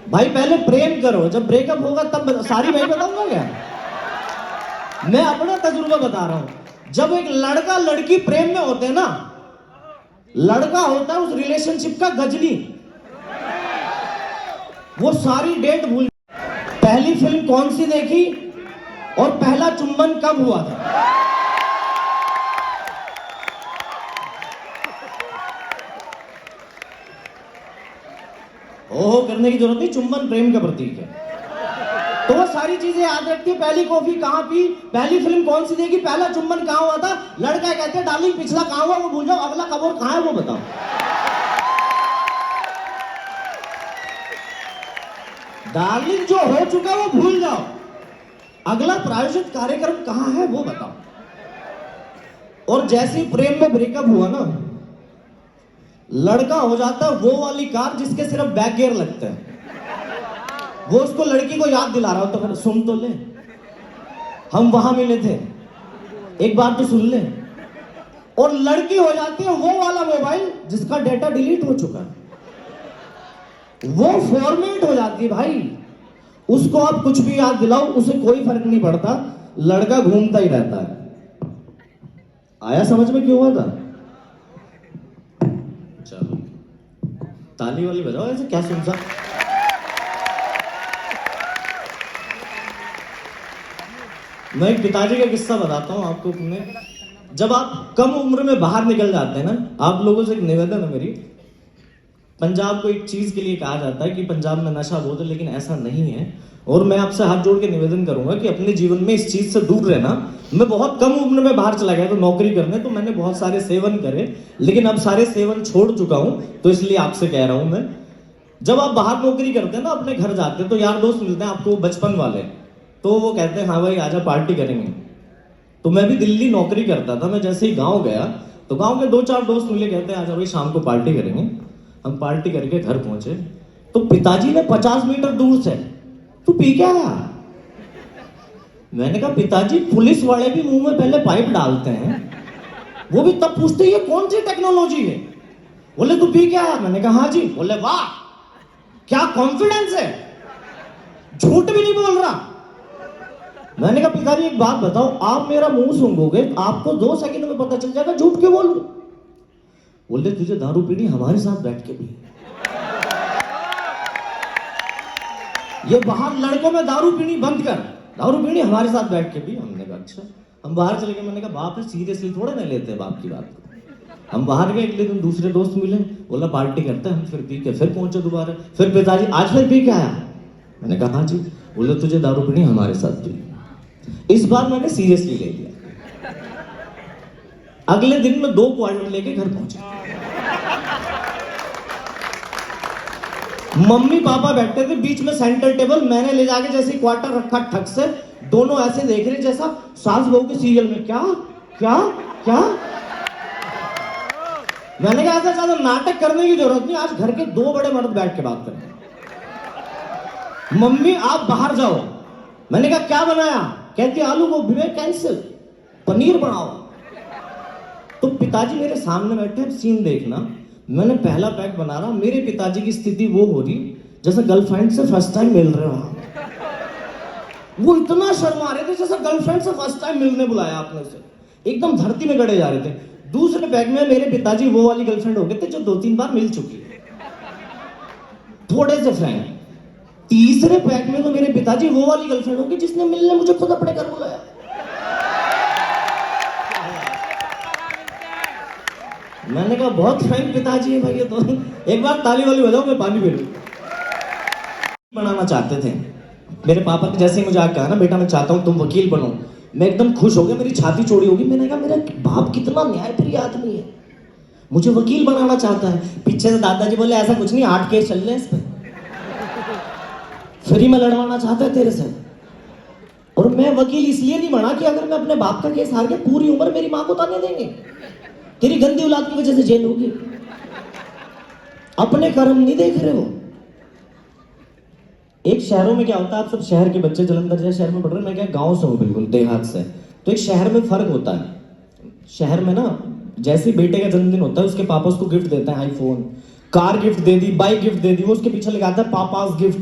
भाई, पहले प्रेम करो, जब ब्रेकअप होगा तब सारी मैं बताऊंगा क्या? मैं अपना तजुर्बा बता रहा हूं। जब एक लड़का लड़की प्रेम में होते हैं ना, लड़का होता है उस रिलेशनशिप का गजनी, वो सारी डेट भूल। पहली फिल्म कौन सी देखी और पहला चुंबन कब हुआ था? ओहो करने की जरूरत नहीं, चुंबन प्रेम का प्रतीक है। तो वो सारी चीजें याद रखती है। पहली कॉफी कहां पी, पहली फिल्म कौन सी देखी, पहला चुंबन कहां हुआ था। लड़का कहते हैं डार्लिंग पिछला कहां हुआ वो भूल जाओ, अगला कब और कहां है वो बताओ। डार्लिंग जो हो चुका वो भूल जाओ, अगला प्रायोजित कार्यक्रम कहां है वो बताओ। और जैसे ही प्रेम में ब्रेकअप हुआ ना, लड़का हो जाता है वो वाली कार जिसके सिर्फ बैक गियर लगते हैं। वो उसको लड़की को याद दिला रहा हो, तो सुन तो ले, हम वहां मिले थे, एक बार तो सुन ले। और लड़की हो जाती है वो वाला मोबाइल जिसका डेटा डिलीट हो चुका है, वो फॉर्मेट हो जाती है भाई। उसको आप कुछ भी याद दिलाओ, उसे कोई फर्क नहीं पड़ता, लड़का घूमता ही रहता है। आया समझ में क्यों हुआ था? चलो ताली वाली बजाओ, ऐसे क्या सुन सा। मैं एक पिताजी का किस्सा बताता हूं आपको अपने। जब आप कम उम्र में बाहर निकल जाते हैं ना, आप लोगों से एक निवेदन है मेरी, पंजाब को एक चीज के लिए कहा जाता है कि पंजाब में नशा बहुत है, लेकिन ऐसा नहीं है। और मैं आपसे हाथ जोड़ के निवेदन करूंगा कि अपने जीवन में इस चीज से दूर रहना। मैं बहुत कम उम्र में बाहर चला गया तो नौकरी करने, तो मैंने बहुत सारे सेवन करे, लेकिन अब सारे सेवन छोड़ चुका हूं, तो इसलिए आपसे कह रहा हूं मैं। जब आप बाहर नौकरी करते हैं ना, अपने घर जाते हैं, तो यार दोस्त मिलते हैं आपको बचपन वाले, तो वो कहते हैं हाँ भाई आजा पार्टी करेंगे। तो मैं भी दिल्ली नौकरी करता था, मैं जैसे ही गाँव गया तो गाँव के 2-4 दोस्त मिले, कहते हैं आजा भाई शाम को पार्टी करेंगे। हम पार्टी करके घर पहुंचे तो पिताजी ने 50 मीटर दूर से, तू पी क्या आया? मैंने कहा पिताजी पुलिस वाले भी मुंह में पहले पाइप डालते हैं, वो भी तब पूछते ये कौन सी टेक्नोलॉजी है। बोले तू पी क्या आया? मैंने कहा हाँ जी। बोले वाह क्या कॉन्फिडेंस है, झूठ भी नहीं बोल रहा। मैंने कहा पिताजी एक बात बताओ, आप मेरा मुंह सूंघोगे तो आपको 2 सेकंड में पता चल जाएगा झूठ क्यों बोलूं। बोले तुझे दारू पीनी हमारे साथ बैठ के पी। ये बाहर लड़कों में दारू पीनी बंद कर, दारू पीनी हमारे साथ बैठ के पी। हमने कहा अच्छा। हम बाहर चले गए, मैंने कहा बाप है सीरियसली थोड़ा ना लेते बाप की बात को। हम बाहर गए, अगले दिन दूसरे दोस्त मिले, बोला पार्टी करते हैं। हम फिर पी के फिर पहुंचे दोबारा, फिर पिताजी आज फिर पी के आया। मैंने कहा हाँ जी। बोले तुझे दारू पीनी हमारे साथ पी। इस बार मैंने सीरियसली ले लिया। अगले दिन में 2 क्वार्टर लेके घर पहुंचा। मम्मी पापा बैठे थे बीच में सेंटर टेबल, मैंने ले जाके जैसे क्वार्टर रखा ठक से, दोनों ऐसे देख रहे जैसा सास बहू के सीरियल में, क्या क्या क्या। मैंने कहा ऐसा ज्यादा नाटक करने की जरूरत नहीं, आज घर के 2 बड़े मर्द बैठ के बात करें। मम्मी आप बाहर जाओ। मैंने कहा क्या बनाया? कहती आलू गोभी में कैंसिल, पनीर बनाओ। तो पिताजी मेरे सामने बैठे, अब सीन देखना। मैंने पहला पैक बना रहा, मेरे पिताजी की स्थिति वो हो रही जैसे गर्लफ्रेंड से फर्स्ट टाइम मिल रहे हो। वो इतना शर्मा रहे थे जैसे गर्लफ्रेंड से फर्स्ट टाइम मिलने बुलाया आपने उसे, एकदम धरती में गड़े जा रहे थे। दूसरे पैक में मेरे पिताजी वो वाली गर्लफ्रेंड हो गए थे जो 2-3 बार मिल चुकी है। थोड़े से फ्रैंक। तीसरे पैक में तो मेरे पिताजी वो वाली गर्लफ्रेंड होगी जिसने मिलने मुझे खुद अपने घर बुलाया। मैंने कहा बहुत फ्रैंक पिताजी है भाई ये तो। एक बार ताली वाली बजाओ, मैं पानी पी लूं। बनाना चाहते थे मेरे पापा ने, जैसे ही मुझे कहा ना बेटा मैं चाहता हूँ तुम वकील बनो, मैं एकदम खुश हो गया, मेरी छाती चौड़ी होगी। मैंने कहा मेरा बाप कितना न्यायप्रिय आदमी है, मुझे वकील बनाना चाहता है। पीछे से दादाजी बोले ऐसा कुछ नहीं, 8 केस चल रहे हैं इस पे, फ्री में लड़वाना चाहता है तेरे से। और मैं वकील इसलिए नहीं बना कि अगर मैं अपने बाप का केस हार गया पूरी उम्र मेरी माँ को ताने देंगे, तेरी गंदी औलाद की वजह से जेल होगी। अपने कर्म नहीं देख रहे हो। एक शहरों में क्या होता है, आप सब शहर के बच्चे जलंधर जैसे शहर में पढ़ रहे हैं, मैं क्या गांव से हूँ बिल्कुल देहात से। तो एक शहर में फर्क होता है। शहर में ना जैसे बेटे का जन्मदिन होता है उसके पापा उसको गिफ्ट देते हैं, आईफोन, कार गिफ्ट दे दी, बाइक गिफ्ट दे दी, वो उसके पीछे लगाता है पापास गिफ्ट,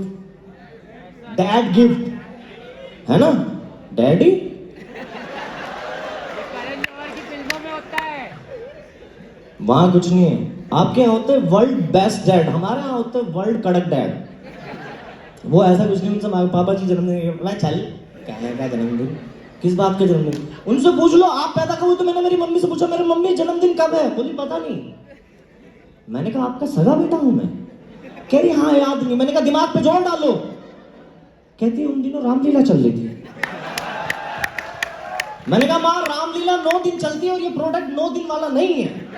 डैड गिफ्ट, है ना डैडी। वहां कुछ नहीं है। आपके यहाँ होते हैं वर्ल्ड बेस्ट डैड, हमारे यहाँ होते हैं वर्ल्ड कड़क डैड। वो ऐसा कुछ नहीं, उनसे पापा जी जन्मदिन, मैं चल कहने का जन्मदिन, किस बात का जन्मदिन, उनसे पूछ लो आप पैदा कब हुए। तो मैंने मेरी मम्मी से पूछा मेरी मम्मी जन्मदिन कब है, बोली पता नहीं। मैंने कहा आपका सगा बेटा हूं मैं, कह रही हाँ याद नहीं। मैंने कहा दिमाग पे जोर डालो, कहती उन दिनों रामलीला चल रही थी। मैंने कहा मां रामलीला 9 दिन चलती है और ये प्रोडक्ट 9 दिन वाला नहीं है।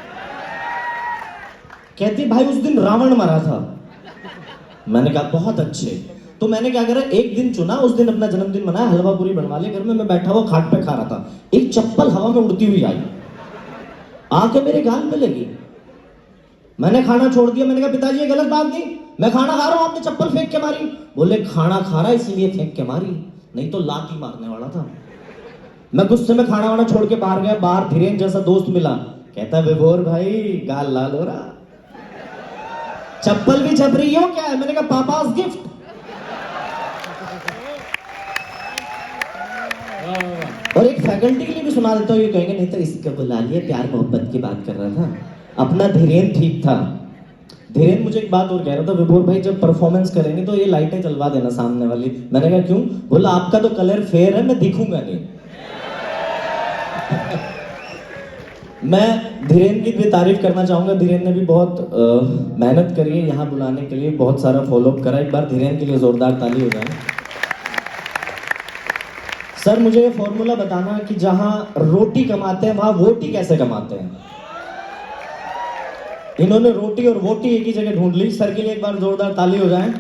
कहती भाई उस दिन रावण मरा था। मैंने कहा बहुत अच्छे। तो मैंने क्या करा, एक दिन चुना, उस दिन अपना जन्मदिन मनाया, हलवा पूरी बनवा ली घर में। मैं बैठा हुआ खाट पे खा रहा था, एक चप्पल हवा में उड़ती हुई आई, आके मेरे गाल पे लगी। मैंने खाना छोड़ दिया। मैंने कहा पिताजी ये गलत बात नहीं, मैं खाना खा रहा हूं आपने चप्पल फेंक के मारी। बोले खाना खा रहा इसलिए फेंक के मारी, नहीं तो लात ही मारने वाला था। मैं गुस्से में खाना वाना छोड़ के बाहर गया। बाहर धीरेन जैसा दोस्त मिला, कहता विभोर भाई गाल लाल हो रहा, चप्पल भी छप रही हो क्या है। मैंने कहा पापास गिफ्ट। और एक फैकल्टी के लिए भी सुना देता हूँ, ये कहेंगे नहीं तो इसका बुला लिया, प्यार मोहब्बत की बात कर रहा था, अपना धीरेन ठीक था। धीरेन मुझे एक बात और कह रहा था, विभोर भाई जब परफॉर्मेंस करेंगे तो ये लाइटें जलवा देना सामने वाली। मैंने कहा क्यों, बोला आपका तो कलर फेयर है, मैं दिखूंगा नहीं। मैं धीरेन की भी तारीफ करना चाहूंगा। धीरेन ने भी बहुत मेहनत करी है यहाँ बुलाने के लिए, बहुत सारा फॉलोअप करा। एक बार धीरेन के लिए जोरदार ताली हो जाए। सर मुझे ये फॉर्मूला बताना कि जहां रोटी कमाते हैं वहां वोटी कैसे कमाते हैं। इन्होंने रोटी और वोटी एक ही जगह ढूंढ ली। सर के लिए एक बार जोरदार ताली हो जाए।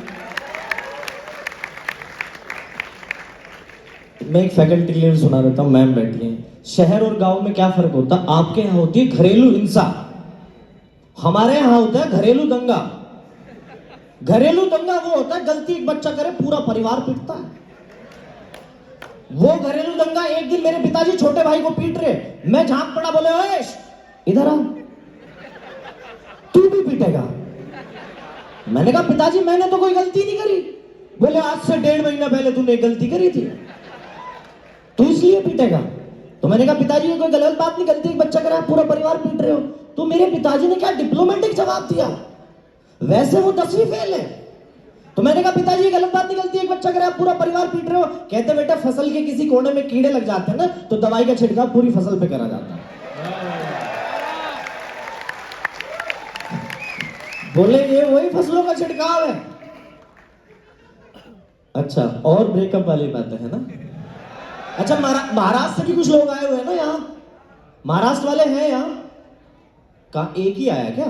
मैं एक फैकल्टी के लिए सुना देता हूं, मैम बैठी हैं। शहर और गांव में क्या फर्क होता है, आपके यहां होती है घरेलू हिंसा, हमारे यहां होता है घरेलू दंगा। घरेलू दंगा वो होता है गलती एक बच्चा करे पूरा परिवार पीटता है। वो घरेलू दंगा, एक दिन मेरे पिताजी छोटे भाई को पीट रहे, मैं झांक पड़ा, बोले ओए इधर आ, तू भी पीटेगा। मैंने कहा पिताजी मैंने तो कोई गलती नहीं करी। बोले आज से 1.5 महीना पहले तूने गलती करी थी, तू इसलिए पीटेगा। तो मैंने कहा पिताजी ये कोई गलत बात नहीं, गलती एक बच्चा करा पूरा परिवार पीट रहे हो। तो मेरे पिताजी ने क्या डिप्लोमेटिक जवाब दिया, वैसे वो 10वीं फेल है। तो मैंने कहा पिताजी ये गलत बात नहीं, गलती एक बच्चा करा पूरा परिवार पीट रहे हो। कहते बेटा फसल के किसी कोने में कीड़े लग जाते हैं ना, तो दवाई का छिड़काव पूरी फसल पे करा जाता है। बोले ये वही फसलों का छिड़काव है। अच्छा और ब्रेकअप वाली बातें है ना। अच्छा महाराष्ट्र से भी कुछ लोग आए हुए हैं ना यहाँ, महाराष्ट्र वाले हैं यहाँ का, एक ही आया क्या,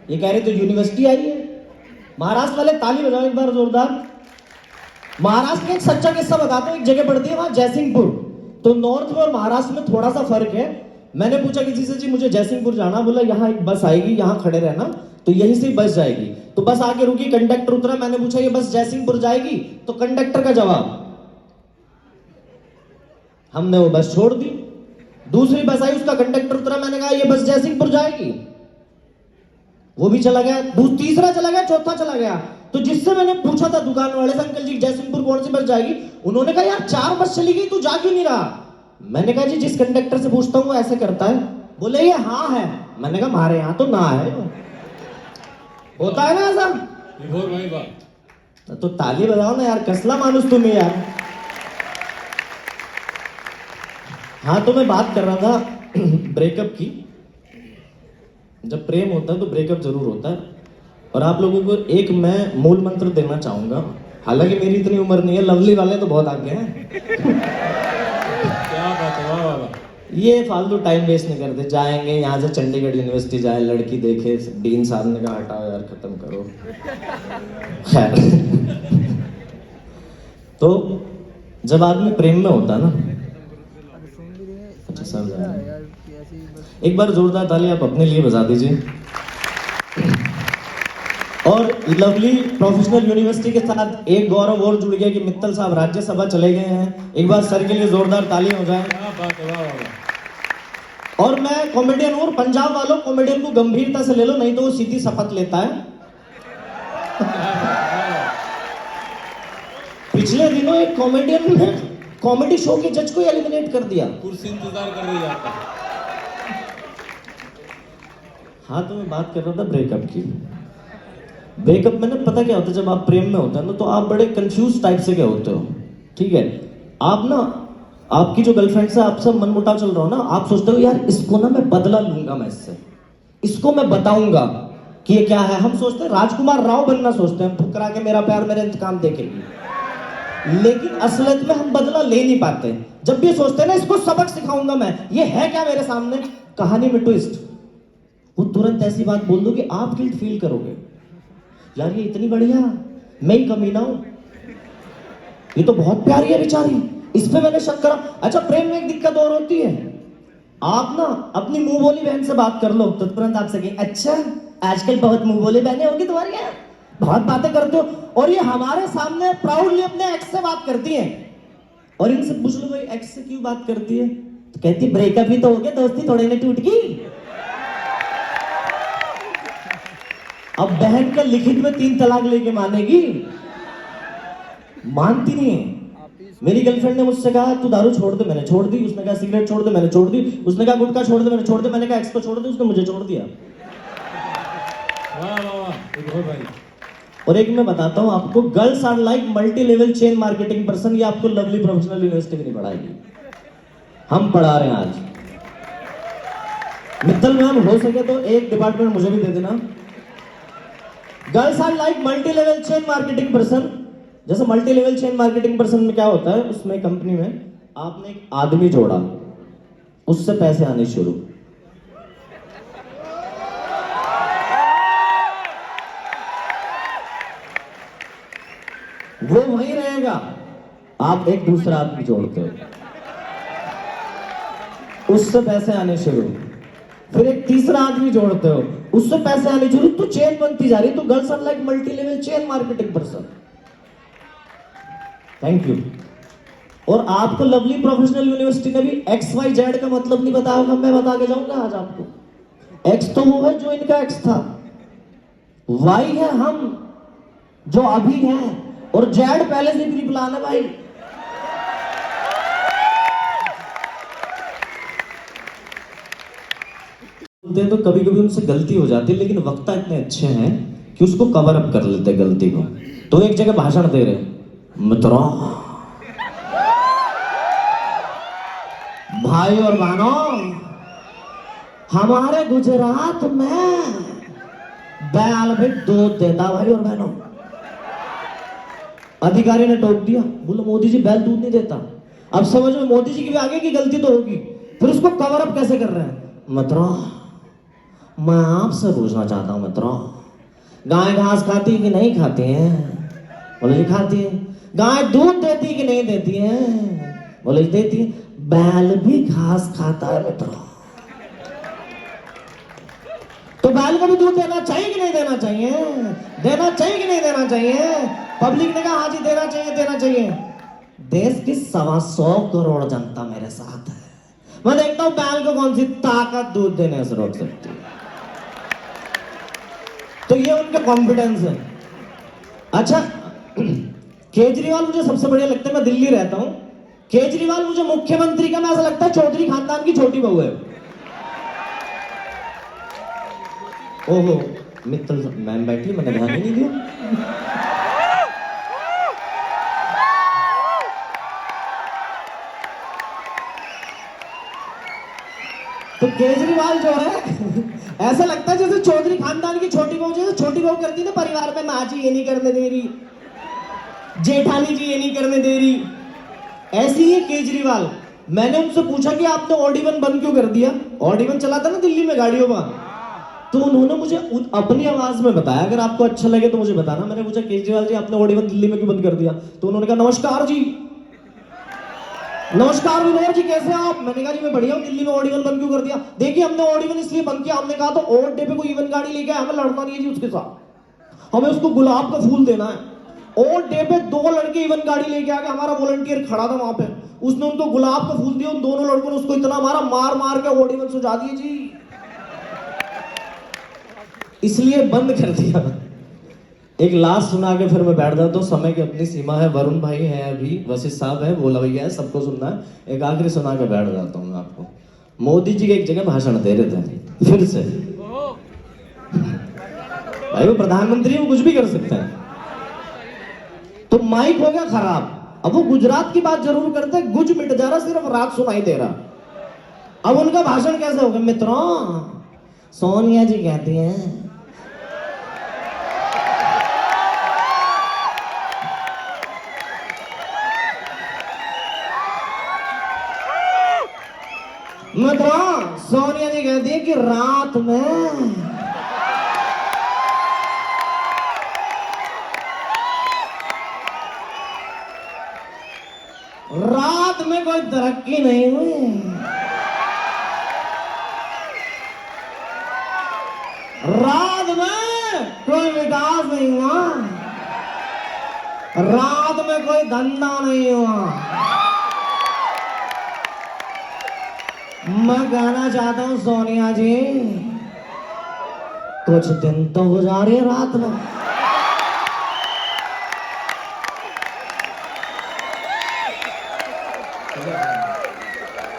ये कह रहे थे यूनिवर्सिटी आई है। महाराष्ट्र वाले ताली बजाओ एक बार जोरदार। महाराष्ट्र में एक सच्चा किस्सा बताता हूँ। एक जगह पड़ती है वहां जयसिंहपुर, तो नॉर्थ में और महाराष्ट्र में थोड़ा सा फर्क है। मैंने पूछा किसी से जी मुझे जयसिंहपुर जाना, बोला यहाँ एक बस आएगी, यहाँ खड़े रहना, तो यहीं से बस जाएगी। तो बस आके रुकी, कंडक्टर उतरा, मैंने पूछा ये बस जयसिंहपुर जाएगी, तो कंडक्टर का जवाब, हमने वो बस छोड़ दी। दूसरी बस आई, उसका कंडक्टर उतरा, मैंने कहा ये बस जयसिंहपुर जाएगी, वो भी चला गया। तीसरा चला गया, चौथा चला गया। तो जिससे मैंने पूछा था दुकान वाले से, अंकल जी जयसिंहपुर कौन सी बस जाएगी, उन्होंने कहा यार 4 बस चली गई, तू जा क्यों नहीं रहा। मैंने कहा जी जिस कंडक्टर से पूछता हूँ वो ऐसे करता है। बोले ये हाँ है। मैंने कहा हमारे यहाँ तो ना है, होता है ना ऐसा, विभोर भाई वाह। तो ताली बजाओ ना यार, कसला मानुस तुम्हें यार। हाँ तो मैं बात कर रहा था ब्रेकअप की। जब प्रेम होता है तो ब्रेकअप जरूर होता है। और आप लोगों को एक मैं मूल मंत्र देना चाहूंगा, हालांकि मेरी इतनी उम्र नहीं है, लवली वाले तो बहुत आगे हैं। क्या बात है, वाह वाह वाह। ये फालतू टाइम वेस्ट नहीं करते, जाएंगे यहाँ से चंडीगढ़ यूनिवर्सिटी जाए, लड़की देखे, डीन साहब ने कहा हटाओ यार खत्म करो। खैर तो जब आदमी प्रेम में होता है ना, अच्छा सब एक बार जोरदार ताली आप अपने लिए बजा दीजिए। और लवली प्रोफेशनल यूनिवर्सिटी के साथ एक गौरव और जुड़ गया कि मित्तल साहब राज्यसभा चले गए हैं। एक बार सर के लिए जोरदार ताली हो जाए। क्या बात है, वाह वाह वाह। और मैं कॉमेडियन हूँ, पंजाब वालों कॉमेडियन को गंभीरता से ले लो, नहीं तो वो सीधी शपथ लेता है। पिछले दिनों एक कॉमेडियन ने कॉमेडी शो के जज को एलिमिनेट कर दिया। कुर्सी इंतजार कर रही है आपका। हाँ तो मैं बात कर रहा था ब्रेकअप की। ब्रेकअप में ना पता क्या होता है, जब आप प्रेम में होते हैं ना तो आप बड़े कंफ्यूज टाइप से क्या होते हो, ठीक है। आप ना, आपकी जो गर्लफ्रेंड से आपसे मनमुटाव चल रहा हो ना, आप सोचते हो यार इसको ना मैं बदला लूंगा, मैं इससे, इसको मैं बताऊंगा कि ये क्या है। हम सोचते हैं राजकुमार राव बनना सोचते हैं, ठुकरा के मेरा प्यार मेरा इंतकाम देखेगी, लेकिन असलियत में हम बदला ले नहीं पाते। जब भी सोचते हैं ना इसको सबक सिखाऊंगा मैं, ये है क्या मेरे सामने, कहानी में ट्विस्ट, वो तुरंत ऐसी बात बोल दो कि आप गिल्ट फील करोगे, यार ये इतनी बढ़िया, मैं ही कमीना हूं, ये तो बहुत प्यारी है बेचारी, इस पे मैंने शक करा। अच्छा प्रेम में एक दिक्कत और होती है, आप ना अपनी मुंह बोली बहन से बात कर लो तो तुरंत आपसे कहें अच्छा आजकल बहुत मुंह बोली बहनें होंगी तुम्हारी, यहाँ बहुत बातें करते हो। और ये हमारे सामने प्राउडली अपने एक्स से बात करती हैं, और इनसे पूछ लो भाई एक्स से क्यों बात करती है, तो कहती ब्रेकअप ही तो हो गया, दोस्ती थोड़ी ना टूट गई। अब बहन का लिखित में 3 तलाक लेके मानेगी, मानती नहीं है। मेरी गर्लफ्रेंड ने मुझसे कहा तू दारू छोड़ दे, मैंने छोड़ दी। उसने कहा सिगरेट छोड़ दे, मैंने छोड़ दी। उसने कहा गुटखा छोड़ दे, मैंने छोड़ दे। मैंने कहा एक्स को छोड़ दे, उसने मुझे छोड़ दिया। वाह वाह वाह, विभोर भाई। और एक मैं बताता हूं आपको, girls are like multi level chain marketing person, ये आपको लवली प्रोफेशनल यूनिवर्सिटी भी नहीं पढ़ाएगी, हम पढ़ा रहे हैं आज। मित्तल मैम हो सके तो एक डिपार्टमेंट मुझे भी दे देना। Girls are like multi level chain marketing person. जैसे multi level chain marketing person में क्या होता है, उसमें कंपनी में आपने एक आदमी जोड़ा, उससे पैसे आने शुरू, वो वहीं रहेगा, आप एक दूसरा आदमी जोड़ते हो, उससे पैसे आने शुरू, फिर एक तीसरा आदमी जोड़ते हो, उससे पैसे आने शुरू, तो चेन बनती जा रही। तो girls are like multi level chain marketing person. Thank you. और आपको लवली प्रोफेशनल यूनिवर्सिटी ने भी XYZ का मतलब नहीं बताया होगा, मैं बता के जाऊंगा आज आपको। एक्स तो वो है जो इनका एक्स था, वाई है हम जो अभी हैं, और जेड पहले से प्री प्लान है भाई। बोलते हैं तो कभी कभी उनसे गलती हो जाती है, लेकिन वक्ता इतने अच्छे हैं कि उसको कवर अप कर लेते हैं गलती को। तो एक जगह भाषण दे रहे, मित्रों, भाई और बहनों, हमारे गुजरात में बैल भी दूध देता भाई और बहनों। अधिकारी ने टोक दिया, बोला मोदी जी बैल दूध नहीं देता। अब समझ में मोदी जी की भी आगे की गलती तो होगी, फिर उसको कवर अप कैसे कर रहे हैं। मित्रों, मैं आपसे पूछना चाहता हूं मित्रों, गाय घास खाती कि नहीं खाती है? बोले जी खाती है। गाय दूध देती कि नहीं देती है? बोले देती है। बैल भी घास खाता है मित्रों, तो बैल को भी दूध देना चाहिए कि नहीं देना चाहिए? देना चाहिए कि नहीं देना चाहिए? पब्लिक ने कहा हाँ जी देना चाहिए, देना चाहिए। देश की 125 करोड़ जनता मेरे साथ है, मैं देखता हूं बैल को कौन सी ताकत दूध देने से रोक सकती है। तो ये उनका कॉन्फिडेंस है। अच्छा, केजरीवाल मुझे सबसे बढ़िया लगता है, मैं दिल्ली रहता हूं, केजरीवाल मुझे मुख्यमंत्री का, मैं ऐसा लगता है चौधरी खानदान की छोटी बहू है। ओहो, मित्तल मैम बैठी, मैंने ध्यान ही नहीं दिया। तो केजरीवाल जो है ऐसा लगता है जैसे चौधरी खानदान की छोटी बहू, जैसे छोटी बहू करती ना परिवार में, माँ जी ये नहीं करने दे रही, जेठानी जी ये नहीं करने दे रही, ऐसी ही केजरीवाल। मैंने उनसे पूछा कि आपने ऑडी 1 बंद क्यों कर दिया? ऑडी 1 चलाता ना दिल्ली में गाड़ियों का, तो उन्होंने मुझे अपनी आवाज में बताया, अगर आपको अच्छा लगे तो मुझे बताना। मैंने पूछा केजरीवाल जी आपने ऑडी 1 दिल्ली में क्यों बंद कर दिया? तो उन्होंने कहा नमस्कार जी, नमस्कार विनोद जी कैसे हैं आप? मैंने कहा जी मैं बढ़िया हूँ, दिल्ली में ऑडी 1 बंद क्यों कर दिया? देखिए हमने ऑडी 1 इसलिए बंद किया, हमने कहा तो ओट डे पे कोई इवन गाड़ी लेके आए, हमें लड़ना नहीं है जी उसके साथ, हमें उसको गुलाब का फूल देना है। ओट डे पे 2 लड़के इवन गाड़ी लेके आके, हमारा वॉलंटियर खड़ा था वहां पे, उसने उनको गुलाब का फूल दिया, उन दोनों लड़कों ने उसको इतना मारा, मार मार के ऑडी 1 सुझा दिए जी, इसलिए बंद कर दिया। एक लास्ट सुना के फिर मैं बैठ जाता हूँ, समय की अपनी सीमा है। वरुण भाई है, अभी वशिष्ठ साहब है, भोला भैया है, सबको सुनना है। एक आखिरी सुना के बैठ जाता हूँ मैं आपको। मोदी जी के एक जगह भाषण दे रहे थे फिर से, भाई वो प्रधानमंत्री वो कुछ भी कर सकते हैं, तो माइक हो गया खराब। अब वो गुजरात की बात जरूर करते, गुज मिट जा रहा, सिर्फ रात सुनाई दे रहा। अब उनका भाषण कैसे होगा? मित्रों, सोनिया जी कहती हैं मित्रों, सोनिया जी कहती है कि रात में कोई तरक्की नहीं हुई, रात में कोई विकास नहीं हुआ, रात में कोई धंधा नहीं हुआ। मैं कहना चाहता हूं सोनिया जी, कुछ दिन तो गुजारिए रात में।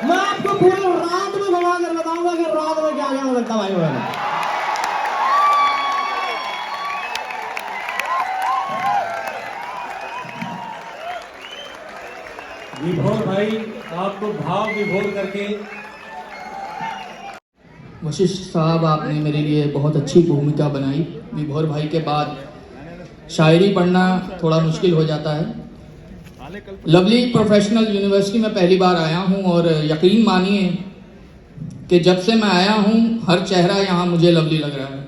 मैं आपको पूरी रात में घुमा कर बताऊंगा कि रात में क्या क्या हो सकता भाई बहन। विभोर भाई आपको भाव विभोर करके। वशिष्ठ साहब, आपने मेरे लिए बहुत अच्छी भूमिका बनाई। विभोर भाई के बाद शायरी पढ़ना थोड़ा मुश्किल हो जाता है। लवली प्रोफेशनल यूनिवर्सिटी में पहली बार आया हूं और यकीन मानिए कि जब से मैं आया हूं हर चेहरा यहाँ मुझे लवली लग रहा है।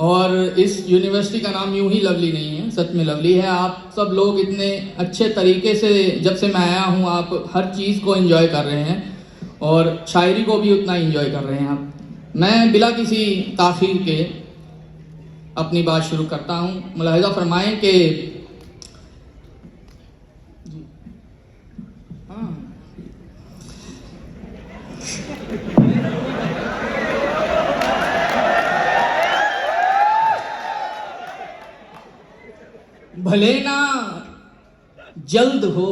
और इस यूनिवर्सिटी का नाम यूं ही लवली नहीं है, सच में लवली है। आप सब लोग इतने अच्छे तरीके से, जब से मैं आया हूं आप हर चीज़ को एंजॉय कर रहे हैं और शायरी को भी उतना एंजॉय कर रहे हैं आप। मैं बिला किसी ताख़ीर के अपनी बात शुरू करता हूं। मुलाहिज़ा फरमाएं कि भले ना जल्द हो,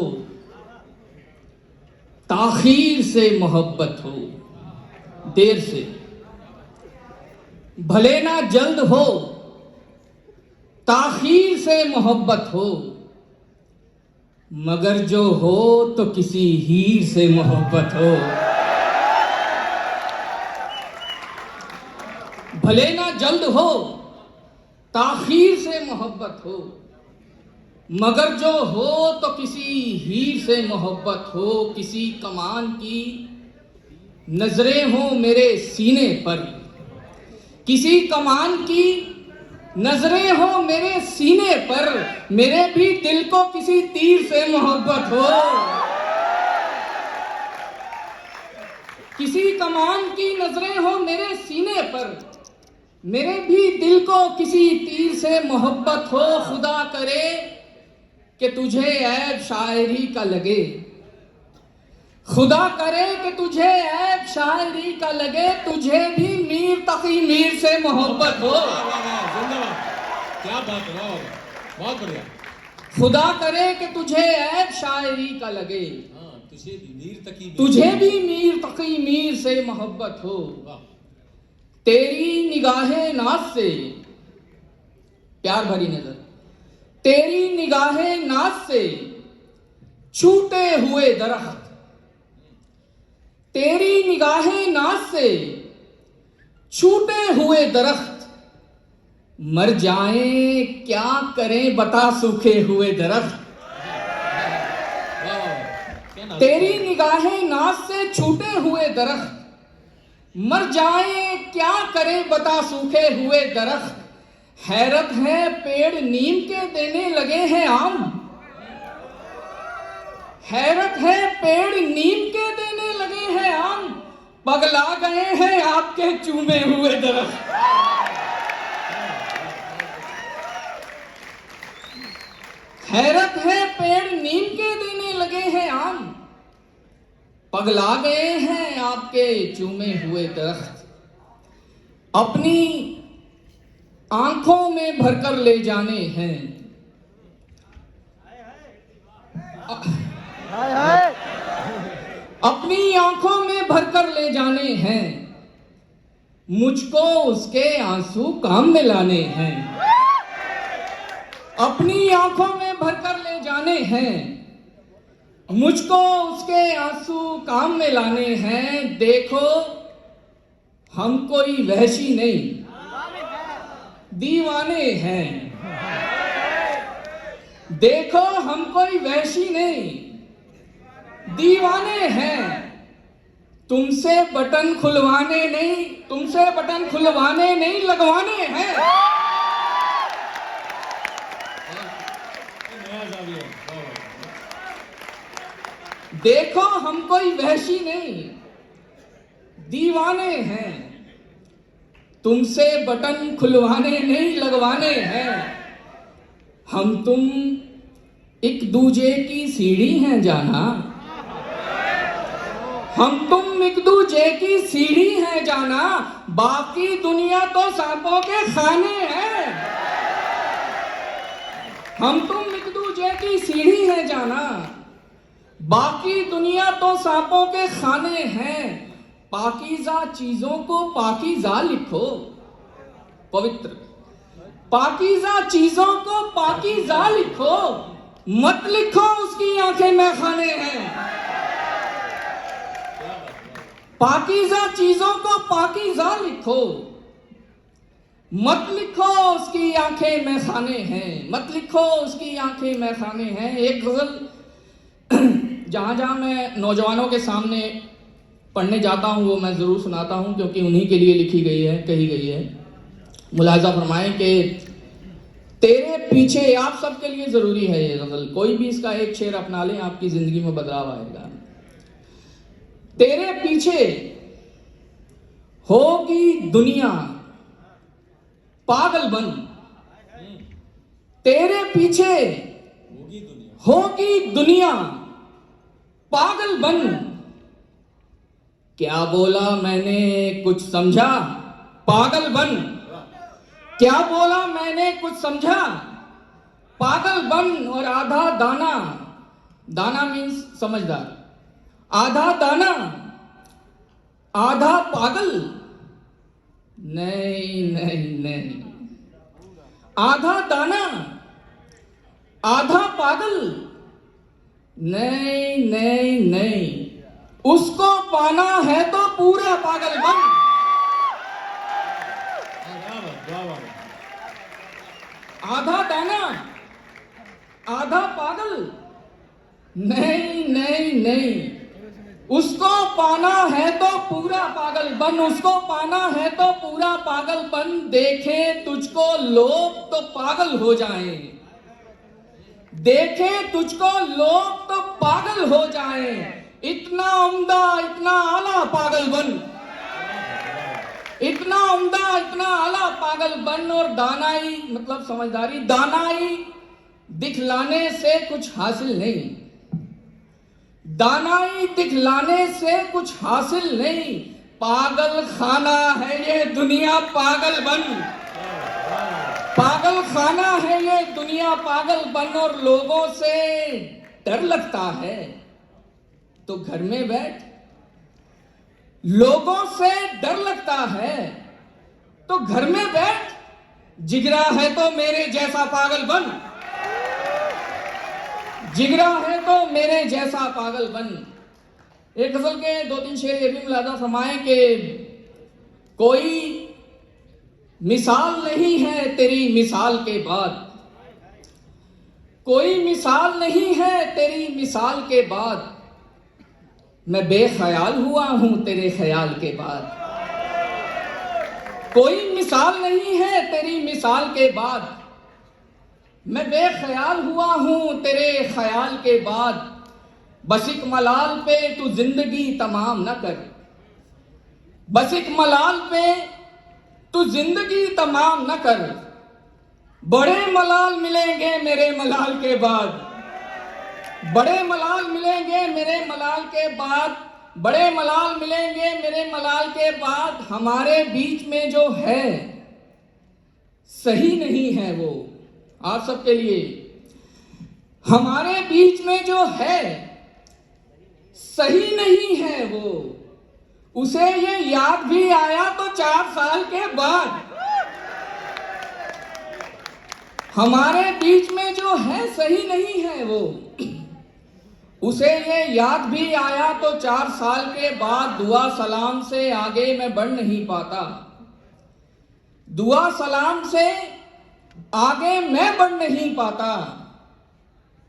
ताख़ीर से मोहब्बत हो, देर से। भले ना जल्द हो, ताख़ीर से मोहब्बत हो, मगर जो हो तो किसी हीर से मोहब्बत हो। भले ना जल्द हो, ताख़ीर से मोहब्बत हो, मगर जो हो तो किसी हीर से मोहब्बत हो। किसी कमान की नजरें हो मेरे सीने पर, किसी कमान की नजरें हो मेरे सीने पर, मेरे भी दिल को किसी तीर से मोहब्बत हो। किसी कमान की नजरें हो मेरे सीने पर, मेरे भी दिल को किसी तीर से मोहब्बत हो। खुदा करे कि तुझे ऐब शायरी का लगे, खुदा करे कि तुझे ऐब शायरी का लगे, तुझे भी मीर तकी मीर से मोहब्बत हो। क्या बात है, बहुत बढ़िया। खुदा करे कि तुझे ऐब शायरी का लगे, तुझे भी मीर तकी मीर से मोहब्बत हो, तेरी निगाहे नाज से, प्यार भरी नजर, तेरी निगाहे नाज से छूटे हुए दरख्त, तेरी निगाहे नाज से छूटे हुए दरख्त, मर जाएं क्या करें बता सूखे हुए दरख्त। तेरी निगाहें नाज से छूटे हुए दरख्त, मर जाएं क्या करें बता सूखे हुए दरख्त। हैरत है पेड़ नीम के देने लगे हैं आम, हैरत है पेड़ नीम के देने लगे हैं आम, पगला गए हैं आपके चूमे हुए दरख्त। हैरत है पेड़ नीम के देने लगे हैं आम, पगला गए हैं आपके चूमे हुए दरख्त। अपनी आंखों में भरकर ले जाने हैं, अपनी आंखों में भरकर ले जाने हैं, मुझको उसके आंसू काम में लाने हैं। अपनी आंखों में भरकर ले जाने हैं, मुझको उसके आंसू काम में लाने हैं। देखो हम कोई वहशी नहीं, दीवाने हैं। देखो हम कोई वहशी नहीं, दीवाने हैं। तुमसे बटन खुलवाने नहीं, तुमसे बटन खुलवाने नहीं लगवाने हैं। देखो हम कोई वहशी नहीं, दीवाने हैं। तुमसे बटन खुलवाने नहीं लगवाने हैं। हम तुम एक दूजे की सीढ़ी हैं जाना, हम तुम एक दूजे की सीढ़ी हैं जाना, बाकी दुनिया तो सांपों के खाने हैं। हम तुम एक दूजे की सीढ़ी हैं जाना, बाकी दुनिया तो सांपों के खाने हैं। पाकीज़ा चीजों को पाकीज़ा लिखो, पवित्र। पाकीज़ा चीजों को पाकीज़ा लिखो, मत लिखो उसकी आंखें मैखाने हैं। पाकीज़ा चीजों को पाकीज़ा लिखो, मत लिखो उसकी आंखें मैखाने हैं, मत लिखो उसकी आंखें मैखाने हैं। एक गजल जहां जहां मैं नौजवानों के सामने पढ़ने जाता हूं वो मैं जरूर सुनाता हूं, क्योंकि उन्हीं के लिए लिखी गई है, कही गई है। मुलाजा फरमाएं कि तेरे पीछे, आप सबके लिए जरूरी है ये गजल, कोई भी इसका एक शेर अपना ले आपकी जिंदगी में बदलाव आएगा। तेरे पीछे होगी दुनिया पागल बन, तेरे पीछे होगी दुनिया पागल बन। क्या बोला मैंने कुछ समझा, पागल बन। क्या बोला मैंने कुछ समझा, पागल बन। और आधा दाना, दाना मीन्स समझदार, आधा दाना आधा पागल, नहीं नहीं नहीं। आधा दाना आधा पागल, नहीं नहीं नहीं। उसको पाना है तो पूरा पागल बन। आधा दाना आधा पागल, नहीं नहीं नहीं। उसको पाना है तो पूरा पागल बन, उसको पाना है तो पूरा पागल बन। देखे तुझको लोग तो पागल हो जाएं, देखे तुझको लोग तो पागल हो जाएं। इतना उम्दा इतना आला पागल बन, इतना उम्दा इतना आला पागल बन। और दानाई मतलब समझदारी, दानाई दिखलाने से कुछ हासिल नहीं, दानाई दिखलाने से कुछ हासिल नहीं। पागल खाना है ये दुनिया पागल बन, पागल खाना है ये दुनिया पागल बन। और लोगों से डर लगता है, तो घर में बैठ, लोगों से डर लगता है तो घर में बैठ, जिगरा है तो मेरे जैसा पागल बन, जिगरा है तो मेरे जैसा पागल बन। एक गजल के 2-3 शेर ये भी मुलादा फरमाए कि कोई मिसाल नहीं है तेरी मिसाल के बाद, कोई मिसाल नहीं है तेरी मिसाल के बाद, मैं बेख्याल हुआ हूं तेरे ख्याल के बाद। कोई मिसाल नहीं है तेरी मिसाल के बाद, मैं बेख्याल हुआ हूं तेरे ख्याल के बाद। बस एक मलाल पे तू जिंदगी तमाम न कर, बस एक मलाल पे तू जिंदगी तमाम न कर, बड़े मलाल मिलेंगे मेरे मलाल के बाद, बड़े मलाल मिलेंगे मेरे मलाल के बाद, बड़े मलाल मिलेंगे मेरे मलाल के बाद। हमारे बीच में जो है सही नहीं है वो, आप सबके लिए, हमारे बीच में जो है सही नहीं है वो, उसे ये याद भी आया तो 4 साल के बाद। हमारे बीच में जो है सही नहीं है वो, उसे ये याद भी आया तो 4 साल के बाद। दुआ सलाम से आगे मैं बढ़ नहीं पाता, दुआ सलाम से आगे मैं बढ़ नहीं पाता,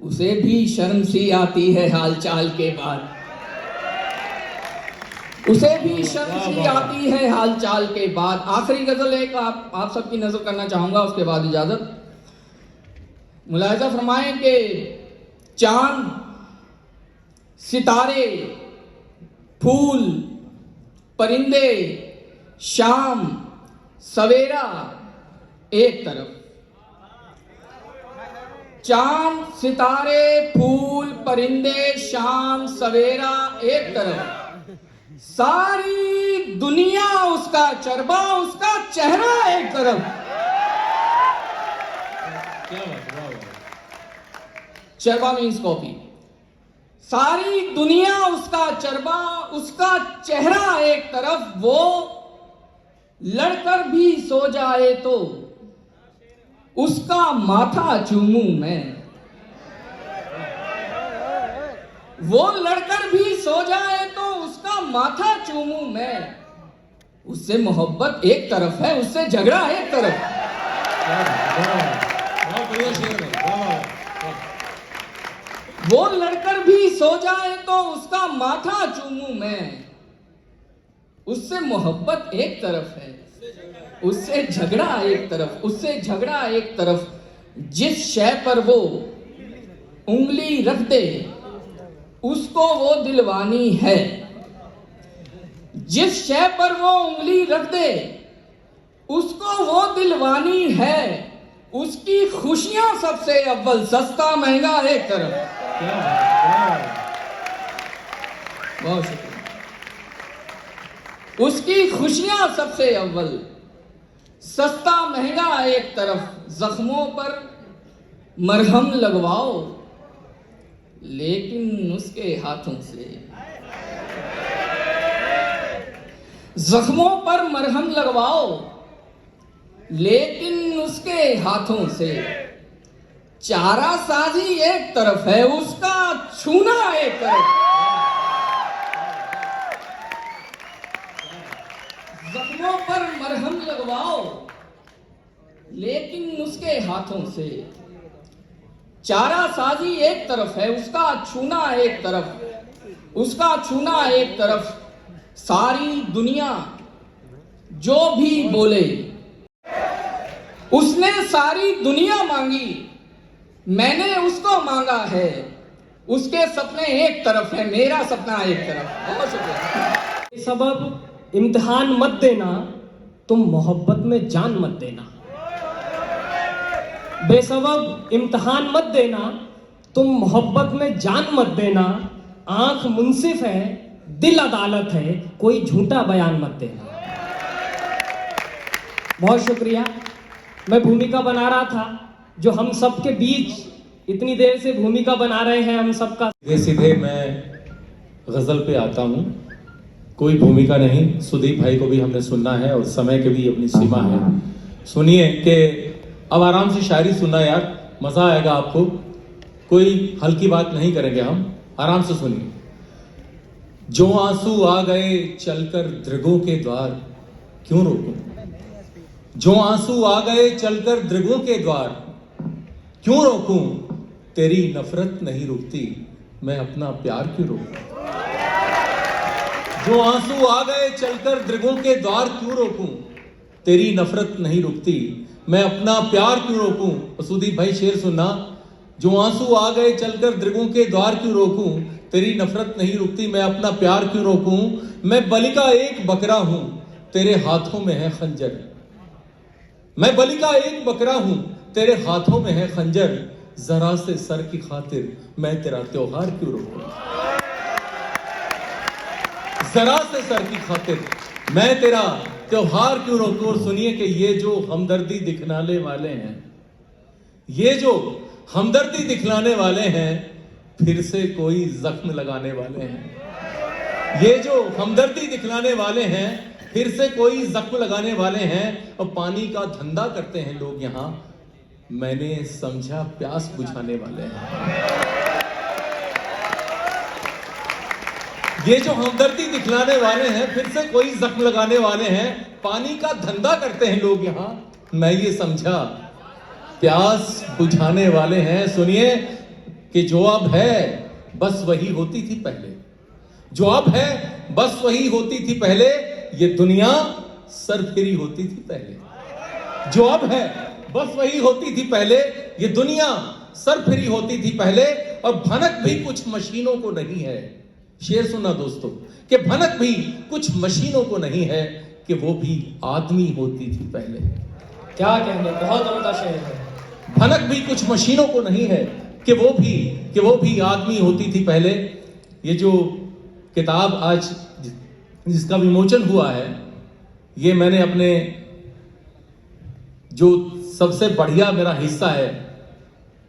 उसे भी शर्म सी आती है हाल चाल के बाद, उसे भी शर्म सी आती है हाल चाल के बाद। आखिरी गजल एक आप सबकी नजर करना चाहूंगा, उसके बाद इजाजत। मुलाहिजा फरमाएं कि चांद, सितारे, फूल, परिंदे, शाम, सवेरा एक तरफ, चांद, सितारे, फूल, परिंदे, शाम, सवेरा एक तरफ, सारी दुनिया उसका चरबा, उसका चेहरा एक तरफ। क्या बात है, वाह वाह। चरबा मीन्स कॉपी। सारी दुनिया उसका चरबा, उसका चेहरा एक तरफ, वो लड़कर भी सो जाए तो उसका माथा चूमूं मैं, वो लड़कर भी सो जाए तो उसका माथा चूमूं मैं। उससे मोहब्बत एक तरफ है, उससे झगड़ा एक तरफ। बहुत बढ़िया शेर है, वाह वाह वाह। वो लड़कर भी सो जाए तो उसका माथा चूमूं मैं, उससे मोहब्बत एक तरफ है, उससे झगड़ा एक तरफ, उससे झगड़ा एक तरफ। जिस शय पर वो उंगली रख दे उसको वो दिलवानी है, जिस शय पर वो उंगली रख दे उसको वो दिलवानी है। उसकी खुशियां सबसे अव्वल, सस्ता महंगा एक तरफ। क्या बात, बहुत शुक्रिया। उसकी खुशियां सबसे अव्वल, सस्ता महंगा एक तरफ। जख्मों पर मरहम लगवाओ लेकिन उसके हाथों से, जख्मों पर मरहम लगवाओ लेकिन उसके हाथों से। चारा साजी एक तरफ है, उसका छूना एक तरफ। जख्मों पर मरहम लगवाओ लेकिन उसके हाथों से। चारा साजी एक तरफ है, उसका छूना एक तरफ, उसका छूना एक तरफ। सारी दुनिया जो भी बोले, उसने सारी दुनिया मांगी, मैंने उसको मांगा है। उसके सपने एक तरफ है, मेरा सपना एक तरफ। बहुत शुक्रिया। सबब इम्तिहान मत देना, तुम मोहब्बत में जान मत देना। बेसबब इम्तिहान मत देना, तुम मोहब्बत में जान मत देना। आंख मुंसिफ है, दिल अदालत है, कोई झूठा बयान मत देना। बहुत शुक्रिया। मैं भूमिका बना रहा था, जो हम सब के बीच इतनी देर से भूमिका बना रहे हैं हम सबका। सीधे सीधे मैं गजल पे आता हूँ। कोई भूमिका नहीं, सुदीप भाई को भी हमने सुनना है और समय की भी अपनी सीमा है। सुनिए कि अब आराम से शायरी सुनना यार, मजा आएगा आपको। कोई हल्की बात नहीं करेंगे हम, आराम से सुनिए। जो आंसू आ गए चलकर दृगों के द्वार, क्यों रोकूं? जो आंसू आ गए चलकर दृगों के द्वार, क्यों रोकूं? तेरी नफरत नहीं रुकती, मैं अपना प्यार क्यों रोकूं? जो आंसू आ गए चलकर दृगों के द्वार, क्यों रोकूं? तेरी नफरत नहीं रुकती, मैं अपना प्यार क्यों रोकूं? सुदीप भाई शेर सुनना। जो आंसू आ गए चलकर दृगों के द्वार, क्यों रोकूं? तेरी नफरत नहीं रुकती, मैं अपना प्यार क्यों रोकूं? मैं बलि का एक बकरा हूं, तेरे हाथों में है खंजर। मैं बलि का एक बकरा हूं, तेरे हाथों में है खंजर। जरा से सर की खातिर मैं तेरा त्योहार क्यों रोकूं? जरा से सर की खातिर मैं तेरा त्योहार क्यों रोकूं? और सुनिए कि ये जो हमदर्दी दिखलाने वाले हैं, ये जो हमदर्दी दिखलाने वाले हैं, फिर से कोई जख्म लगाने वाले हैं। ये जो हमदर्दी दिखलाने वाले हैं, फिर से कोई जख्म लगाने वाले हैं। और पानी का धंधा करते हैं लोग यहां, मैंने समझा प्यास बुझाने वाले हैं। ये जो हमदर्दी दिखलाने वाले हैं, फिर से कोई जख्म लगाने वाले हैं। पानी का धंधा करते हैं लोग यहां, मैं ये समझा प्यास बुझाने वाले हैं। सुनिए कि जो अब है बस वही होती थी पहले, जो अब है बस वही होती थी पहले। ये दुनिया सरफिरी होती थी पहले। जो अब है बस वही होती थी पहले, ये दुनिया सरफिरी होती थी पहले। और भनक भी कुछ मशीनों को नहीं है। शेर सुना दोस्तों कि भनक भी कुछ मशीनों को नहीं है, कि वो भी आदमी होती थी पहले। क्या कहने, बहुत उम्दा शेर है। भनक भी कुछ मशीनों को नहीं है, कि वो भी आदमी होती थी पहले। ये जो किताब आज जिसका विमोचन हुआ है, ये मैंने अपने जो सबसे बढ़िया मेरा हिस्सा है,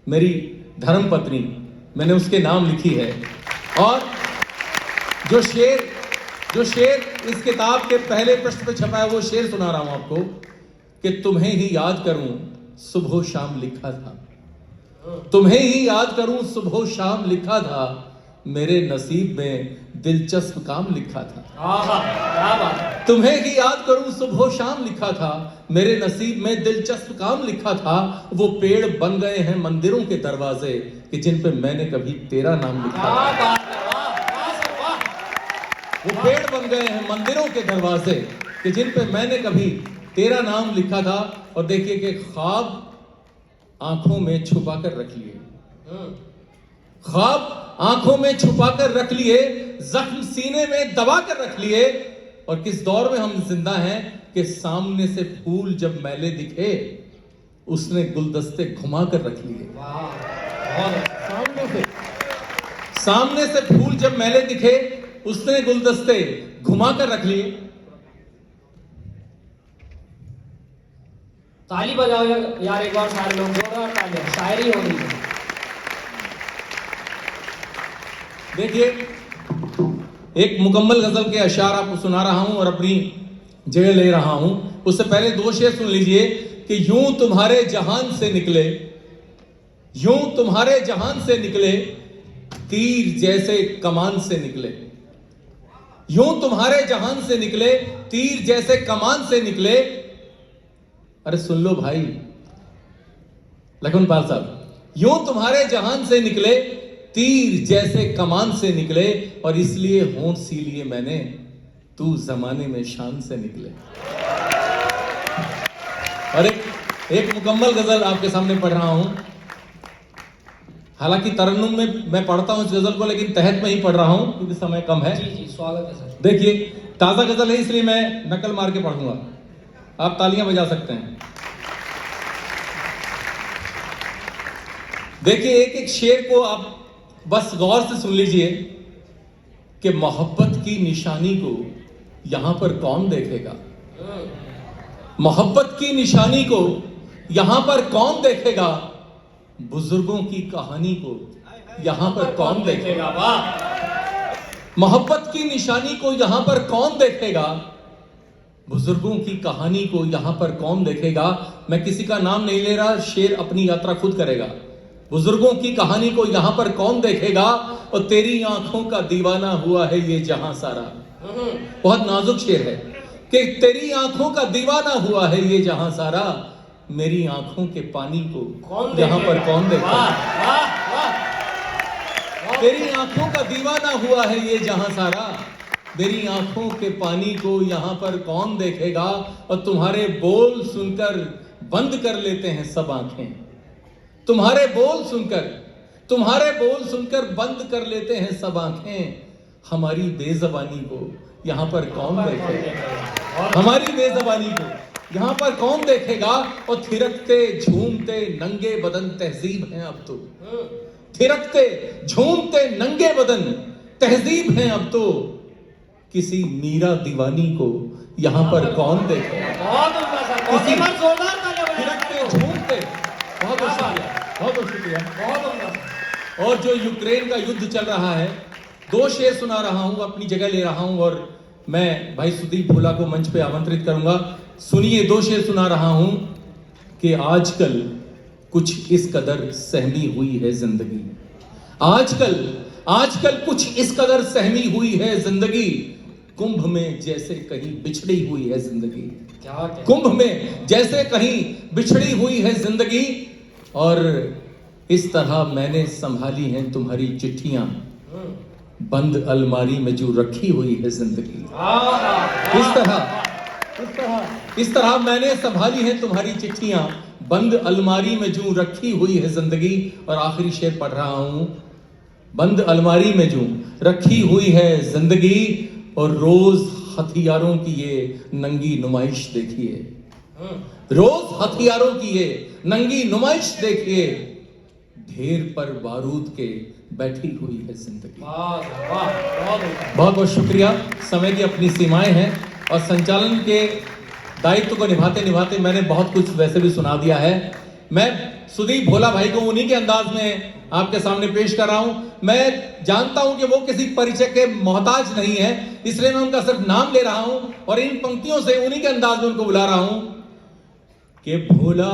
मेरी धर्मपत्नी, मैंने उसके नाम लिखी है। और जो शेर इस किताब के पहले पृष्ठ पे छपा है, वो शेर सुना रहा हूं आपको कि तुम्हें ही याद करूं सुबह शाम लिखा था। तुम्हें ही याद करूं सुबह शाम लिखा था, मेरे नसीब में दिलचस्प काम लिखा था। क्या बात है। तुम्हें ही याद करूं सुबह शाम लिखा था, मेरे नसीब में दिलचस्प काम लिखा था। वो पेड़ बन गए हैं मंदिरों के दरवाजे, कि जिन पे मैंने कभी तेरा नाम लिखा था। वो पेड़ बन गए हैं मंदिरों के दरवाजे, कि जिन पे मैंने कभी तेरा नाम लिखा था। और देखिए कि ख्वाब आंखों में छुपा कर रख लिए, ख्वाब आंखों में छुपा कर रख लिए, जख्म सीने में दबा कर रख लिए। और किस दौर में हम जिंदा हैं कि सामने से फूल जब मैले दिखे, उसने गुलदस्ते घुमा कर रख लिए। सामने से फूल जब मैले दिखे, उसने गुलदस्ते घुमा कर रख लिए। ताली बजाओ यार एक बार सारे लोग, जोरदार तालियां, शायरी हो रही है। देखिए एक मुकम्मल गजल के अशार आपको सुना रहा हूं और अपनी जगह ले रहा हूं। उससे पहले दो शेर सुन लीजिए कि यूं तुम्हारे जहान से निकले, यूं तुम्हारे जहान से निकले, तीर जैसे कमान से निकले। यूं तुम्हारे जहान से निकले, तीर जैसे कमान से निकले। अरे सुन लो भाई लखनपाल साहब, यूं तुम्हारे जहान से निकले, तीर जैसे कमान से निकले। और इसलिए होंठ सी लिए मैंने, तू जमाने में शान से निकले। और एक मुकम्मल गजल आपके सामने पढ़ रहा हूं। हालांकि तरन्नुम में मैं पढ़ता हूं इस गजल को, लेकिन तहत में ही पढ़ रहा हूं क्योंकि समय कम है। जी जी, स्वागत है सर। देखिए ताजा गजल है, इसलिए मैं नकल मार के पढ़ूंगा, आप तालियां बजा सकते हैं। देखिए एक एक शेर को आप बस गौर से सुन लीजिए कि मोहब्बत की निशानी को यहां पर कौन देखेगा। मोहब्बत की निशानी को यहां पर कौन देखेगा, बुजुर्गों की कहानी को यहां पर कौन देखेगा। मोहब्बत की निशानी को यहां पर कौन देखेगा, बुजुर्गों की कहानी को यहां पर कौन देखेगा। मैं किसी का नाम नहीं ले रहा, शेर अपनी यात्रा खुद करेगा। बुजुर्गों की कहानी को यहां पर कौन देखेगा, और तेरी आंखों का दीवाना हुआ है ये जहां सारा। बहुत नाजुक शेर है कि तेरी आंखों का दीवाना हुआ है ये जहां सारा, मेरी आंखों के पानी को यहां पर कौन देखेगा। तेरी आंखों का दीवाना हुआ है ये जहां सारा, मेरी आंखों के पानी को यहां पर कौन देखेगा। और तुम्हारे बोल सुनकर बंद कर लेते हैं सब आंखें, तुम्हारे बोल सुनकर बंद कर लेते हैं सब आंखें। हमारी बेज़बानी को यहां पर कौन देखेगा, हमारी बेज़बानी को यहां पर कौन देखेगा। और थिरकते झूमते नंगे बदन तहजीब हैं अब तो, थिरकते झूमते नंगे बदन तहजीब हैं अब तो, किसी मीरा दीवानी को यहां पर कौन देखेगा। किसी थिरकते झूमते, बहुत बहुत शुक्रिया। और जो यूक्रेन का युद्ध चल रहा है, दो शेर सुना रहा हूं, अपनी जगह ले रहा हूं, और मैं भाई सुदीप भोला को मंच पे आमंत्रित करूंगा। सुनिए, दो शेर सुना रहा हूं कि आजकल कुछ इस कदर सहमी हुई है जिंदगी, आजकल कुछ इस कदर सहमी हुई है जिंदगी, कुंभ में जैसे कहीं बिछड़ी हुई है जिंदगी, कुंभ में जैसे कहीं बिछड़ी हुई है जिंदगी। और इस तरह मैंने संभाली हैं तुम्हारी चिट्ठियां, बंद अलमारी में जो रखी हुई है जिंदगी। इस तरह मैंने संभाली हैं तुम्हारी चिट्ठियां, बंद अलमारी में जो रखी हुई है जिंदगी। और आखिरी शेर पढ़ रहा हूं, बंद अलमारी में जो रखी हुई है जिंदगी, और रोज हथियारों की ये नंगी नुमाइश देखिए, रोज हथियारों की ये नंगी नुमाइश देखिए, ढेर पर बारूद के बैठी हुई है जिंदगी। बहुत बहुत शुक्रिया। समय की अपनी सीमाएं हैं, और संचालन के दायित्व को निभाते निभाते मैंने बहुत कुछ वैसे भी सुना दिया है। मैं सुदीप भोला भाई को उन्हीं के अंदाज में आपके सामने पेश कर रहा हूं। मैं जानता हूं कि वो किसी परिचय के मोहताज नहीं है, इसलिए मैं उनका सिर्फ नाम ले रहा हूं, और इन पंक्तियों से उन्हीं के अंदाज में उनको बुला रहा हूं कि भोला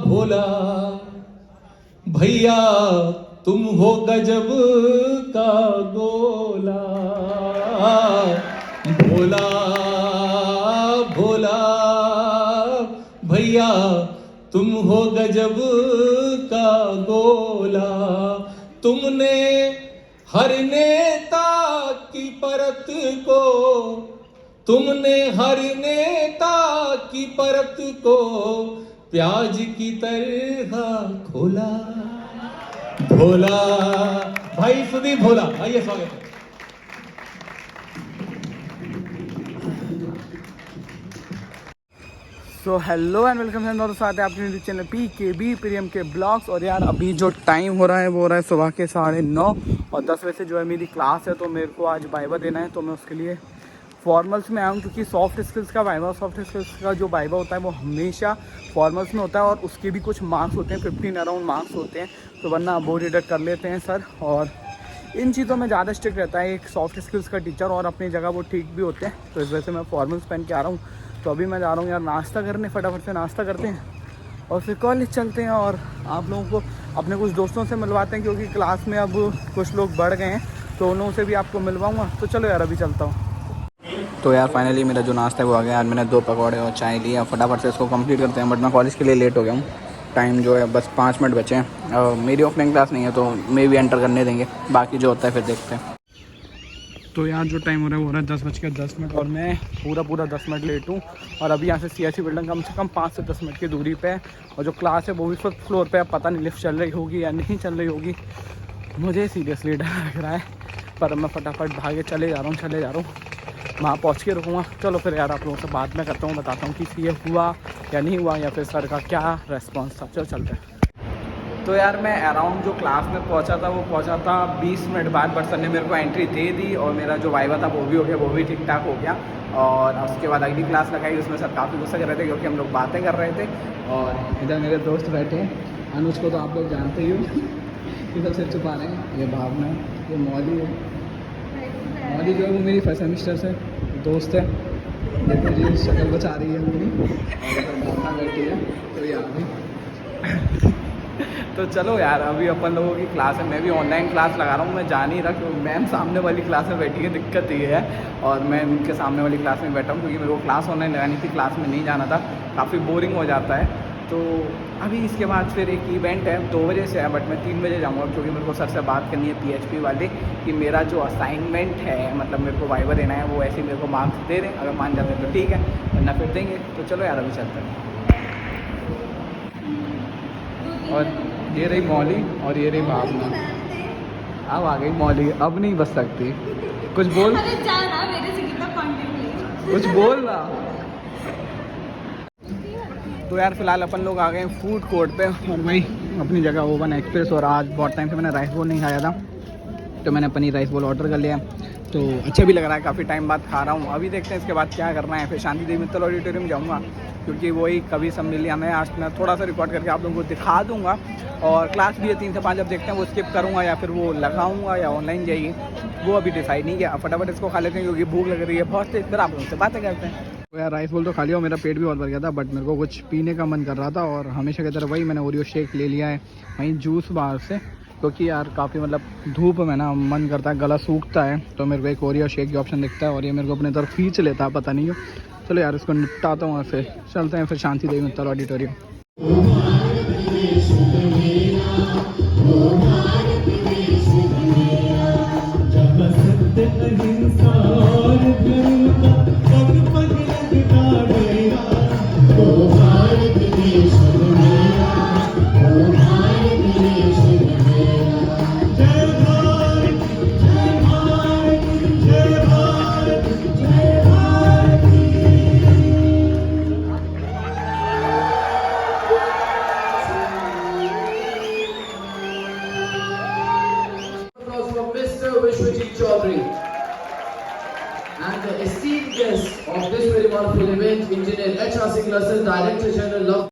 भोला भैया तुम हो गजब का गोला, भोला भोला भैया तुम हो गजब का गोला, तुमने हर नेता की परत को, तुमने हर नेता की परत को प्याज की तरह खोला, भोला। भाई सुदीप भोला, आइए स्वागत है। सो हेलो एंड वेलकम है दोस्तों, साथ है आपके यूट्यूब चैनल PKB प्रियम के ब्लॉग्स। और यार अभी जो टाइम हो रहा है वो हो रहा है सुबह के 9:30, और 10 बजे से जो है मेरी क्लास है, तो मेरे को आज वाइवा देना है, तो मैं उसके लिए फॉर्मल्स में आया हूँ, क्योंकि सॉफ्ट स्किल्स का वाइवा, सॉफ्ट स्किल्स का जो वाइवा होता है वो हमेशा फॉर्मल्स में होता है, और उसके भी कुछ मार्क्स होते हैं, 15 अराउंड मार्क्स होते हैं, तो वरना वो डिडक्ट कर लेते हैं सर। और इन चीज़ों में ज़्यादा स्ट्रिक्ट रहता है एक सॉफ्ट स्किल्स का टीचर, और अपनी जगह वो ठीक भी होते हैं, तो इस वजह से मैं फॉर्मल्स पहन के आ रहा हूँ। तो अभी मैं जा रहा हूँ यार नाश्ता करने, फटाफट से नाश्ता करते हैं और फिर कॉलेज चलते हैं, और आप लोगों को अपने कुछ दोस्तों से मिलवाते हैं, क्योंकि क्लास में अब कुछ लोग बढ़ गए हैं, तो उन लोगों से भी आपको मिलवाऊँगा। तो चलो यार अभी चलता हूँ। तो यार फाइनली मेरा जो नाश्ता है वो आ गया। यार मैंने 2 पकौड़े और चाय लिया, फटाफट से इसको कंप्लीट करते हैं। बट मैं कॉलेज के लिए लेट हो गया हूँ, टाइम जो है बस 5 मिनट बचे हैं, और मेरी ऑफलाइन क्लास नहीं है, तो मे भी एंटर करने देंगे, बाकी जो होता है फिर देखते हैं। तो यार जो टाइम हो रहा है वो हो रहा है 10:10, और मैं पूरा 10 मिनट लेट हूँ। और अभी यहाँ से CSE बिल्डिंग कम से कम 5 से 10 मिनट की दूरी पे है, और जो क्लास है वो भी फर्स्ट फ्लोर पे है। पता नहीं लिफ्ट चल रही होगी या नहीं चल रही होगी, मुझे सीरियसली डर लग रहा है, पर मैं फटाफट भागे चले जा रहा हूँ, वहाँ पहुँच के रुकूँगा। चलो फिर यार आप लोगों से बाद में करता हूँ, बताता हूँ कि CA हुआ या नहीं हुआ, या फिर सर का क्या रेस्पॉन्स था। चलो चलते हैं। तो यार मैं अराउंड जो क्लास में पहुंचा था 20 मिनट बाद, बट सर ने मेरे को एंट्री दे दी, और मेरा जो वाइवा था वो भी हो गया, वो भी ठीक ठाक हो गया। और उसके बाद अगली क्लास लगाई, उसमें सर काफ़ी गुस्सा कर रहे थे, क्योंकि हम लोग बातें कर रहे थे। और इधर मेरे दोस्त बैठे हैं, अनुज को तो आप लोग जानते ही हो, ये सब सिर छुपा रहे हैं। ये भावना है, ये मौली है। मौली जो है वो मेरी फर्स्ट सेमिस्टर से दोस्त है। देखो जी शक्ल बचा रही है मेरी, और भावना बैठी है तो ये आ गई। तो चलो यार, अभी अपन लोगों की क्लास है। मैं भी ऑनलाइन क्लास लगा रहा हूँ, मैं जा नहीं रहा क्योंकि मैम सामने वाली क्लास में बैठी है। दिक्कत ये है, और मैं उनके सामने वाली क्लास में बैठा हूँ क्योंकि मेरे को क्लास ऑनलाइन लगानी थी, क्लास में नहीं जाना था, काफ़ी बोरिंग हो जाता है। तो अभी इसके बाद फिर एक इवेंट है 2 बजे से है, बट मैं 3 बजे जाऊँगा क्योंकि मेरे को सर से बात करनी है PHP वाले कि मेरा जो असाइनमेंट है, मतलब मेरे को वाइवा देना है, वो ऐसे ही मेरे को मार्क्स दे दें। अगर मान जाते हैं तो ठीक है, वरना फिर देंगे। तो चलो यार अभी चलते हैं। और ये रही मौली और ये रही भावना। अब आ गई मौली, अब नहीं बच सकती। कुछ बोल, अरे जाना मेरे से कितना कंटेंट कुछ बोल ना। तो यार फिलहाल अपन लोग आ गए फूड कोर्ट पे, और भाई अपनी जगह ओवन एक्सप्रेस। और आज बहुत टाइम से मैंने राइस बोल नहीं खाया था, तो मैंने पनीर राइस बोल ऑर्डर कर लिया। तो अच्छा भी लग रहा है, काफ़ी टाइम बाद खा रहा हूँ। अभी देखते हैं इसके बाद क्या करना है। फिर शांति देवी मित्तल ऑडिटोरियम जाऊँगा क्योंकि वही कभी सम्मेलन है। आज मैं थोड़ा सा रिकॉर्ड करके आप लोगों को दिखा दूँगा। और क्लास भी है 3 से 5, अब देखते हैं वो स्किप करूँगा या फिर वो लगाऊँगा या ऑनलाइन जाइए, वो अभी डिसाइड नहीं किया। फटाफट इसको खा लेते हैं क्योंकि भूख लग रही है बहुत तेज। फिर आप लोगों से बातें करते हैं। तो यार राइस बोल तो खा लिया और मेरा पेट भी बहुत भर गया था, बट मेरे को कुछ पीने का मन कर रहा था। और हमेशा की तरह वही मैंने ओरियो शेक ले लिया है, वहीं जूस बाहर से, क्योंकि यार काफ़ी मतलब धूप में ना मन करता है, गला सूखता है। तो मेरे को एक ओरियो शेक की ऑप्शन दिखता है और ये मेरे को अपने तरफ खींच लेता है, पता नहीं क्यों। चलो यार इसको निपटाता हूँ और फिर चलते हैं फिर Shanti Devi Mittal auditorium. And the esteemed guest of this very wonderful event, Engineer H.R. Singh Russell, Director General of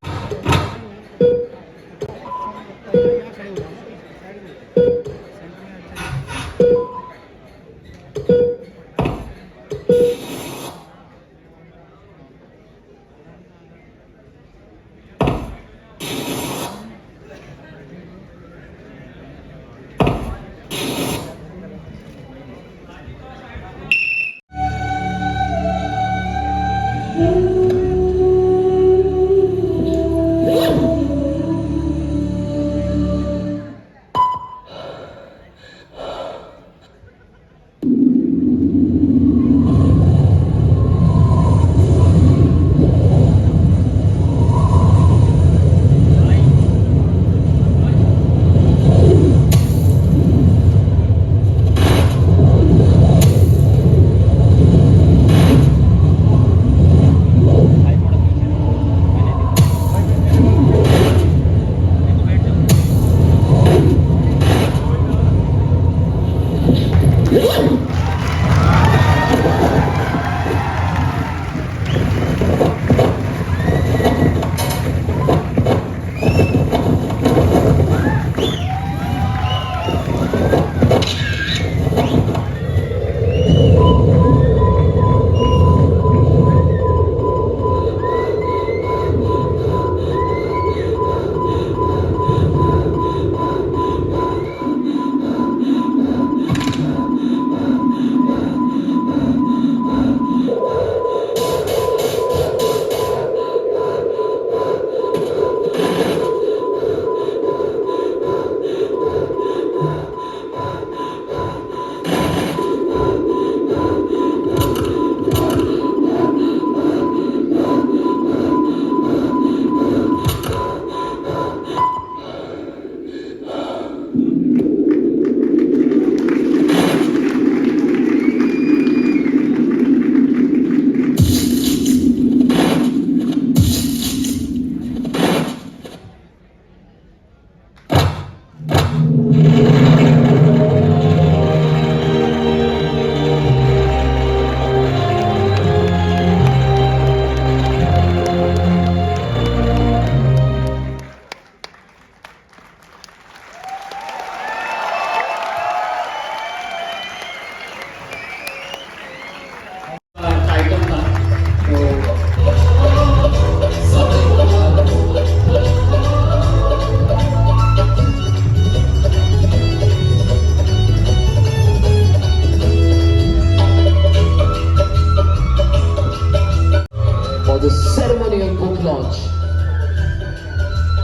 the ceremonial book launch.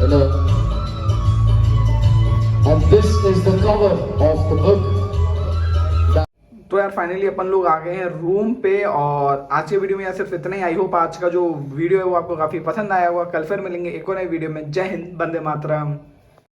You know, and this is the cover of the book. तो यार finally अपन लोग आ गए हैं room पे, और आज के video में यार सिर्फ इतना ही। आई होप आज का जो वीडियो है वो आपको काफ़ी पसंद आया होगा। कल फिर मिलेंगे एक और नई वीडियो में। जय हिंद, वंदे मातरम।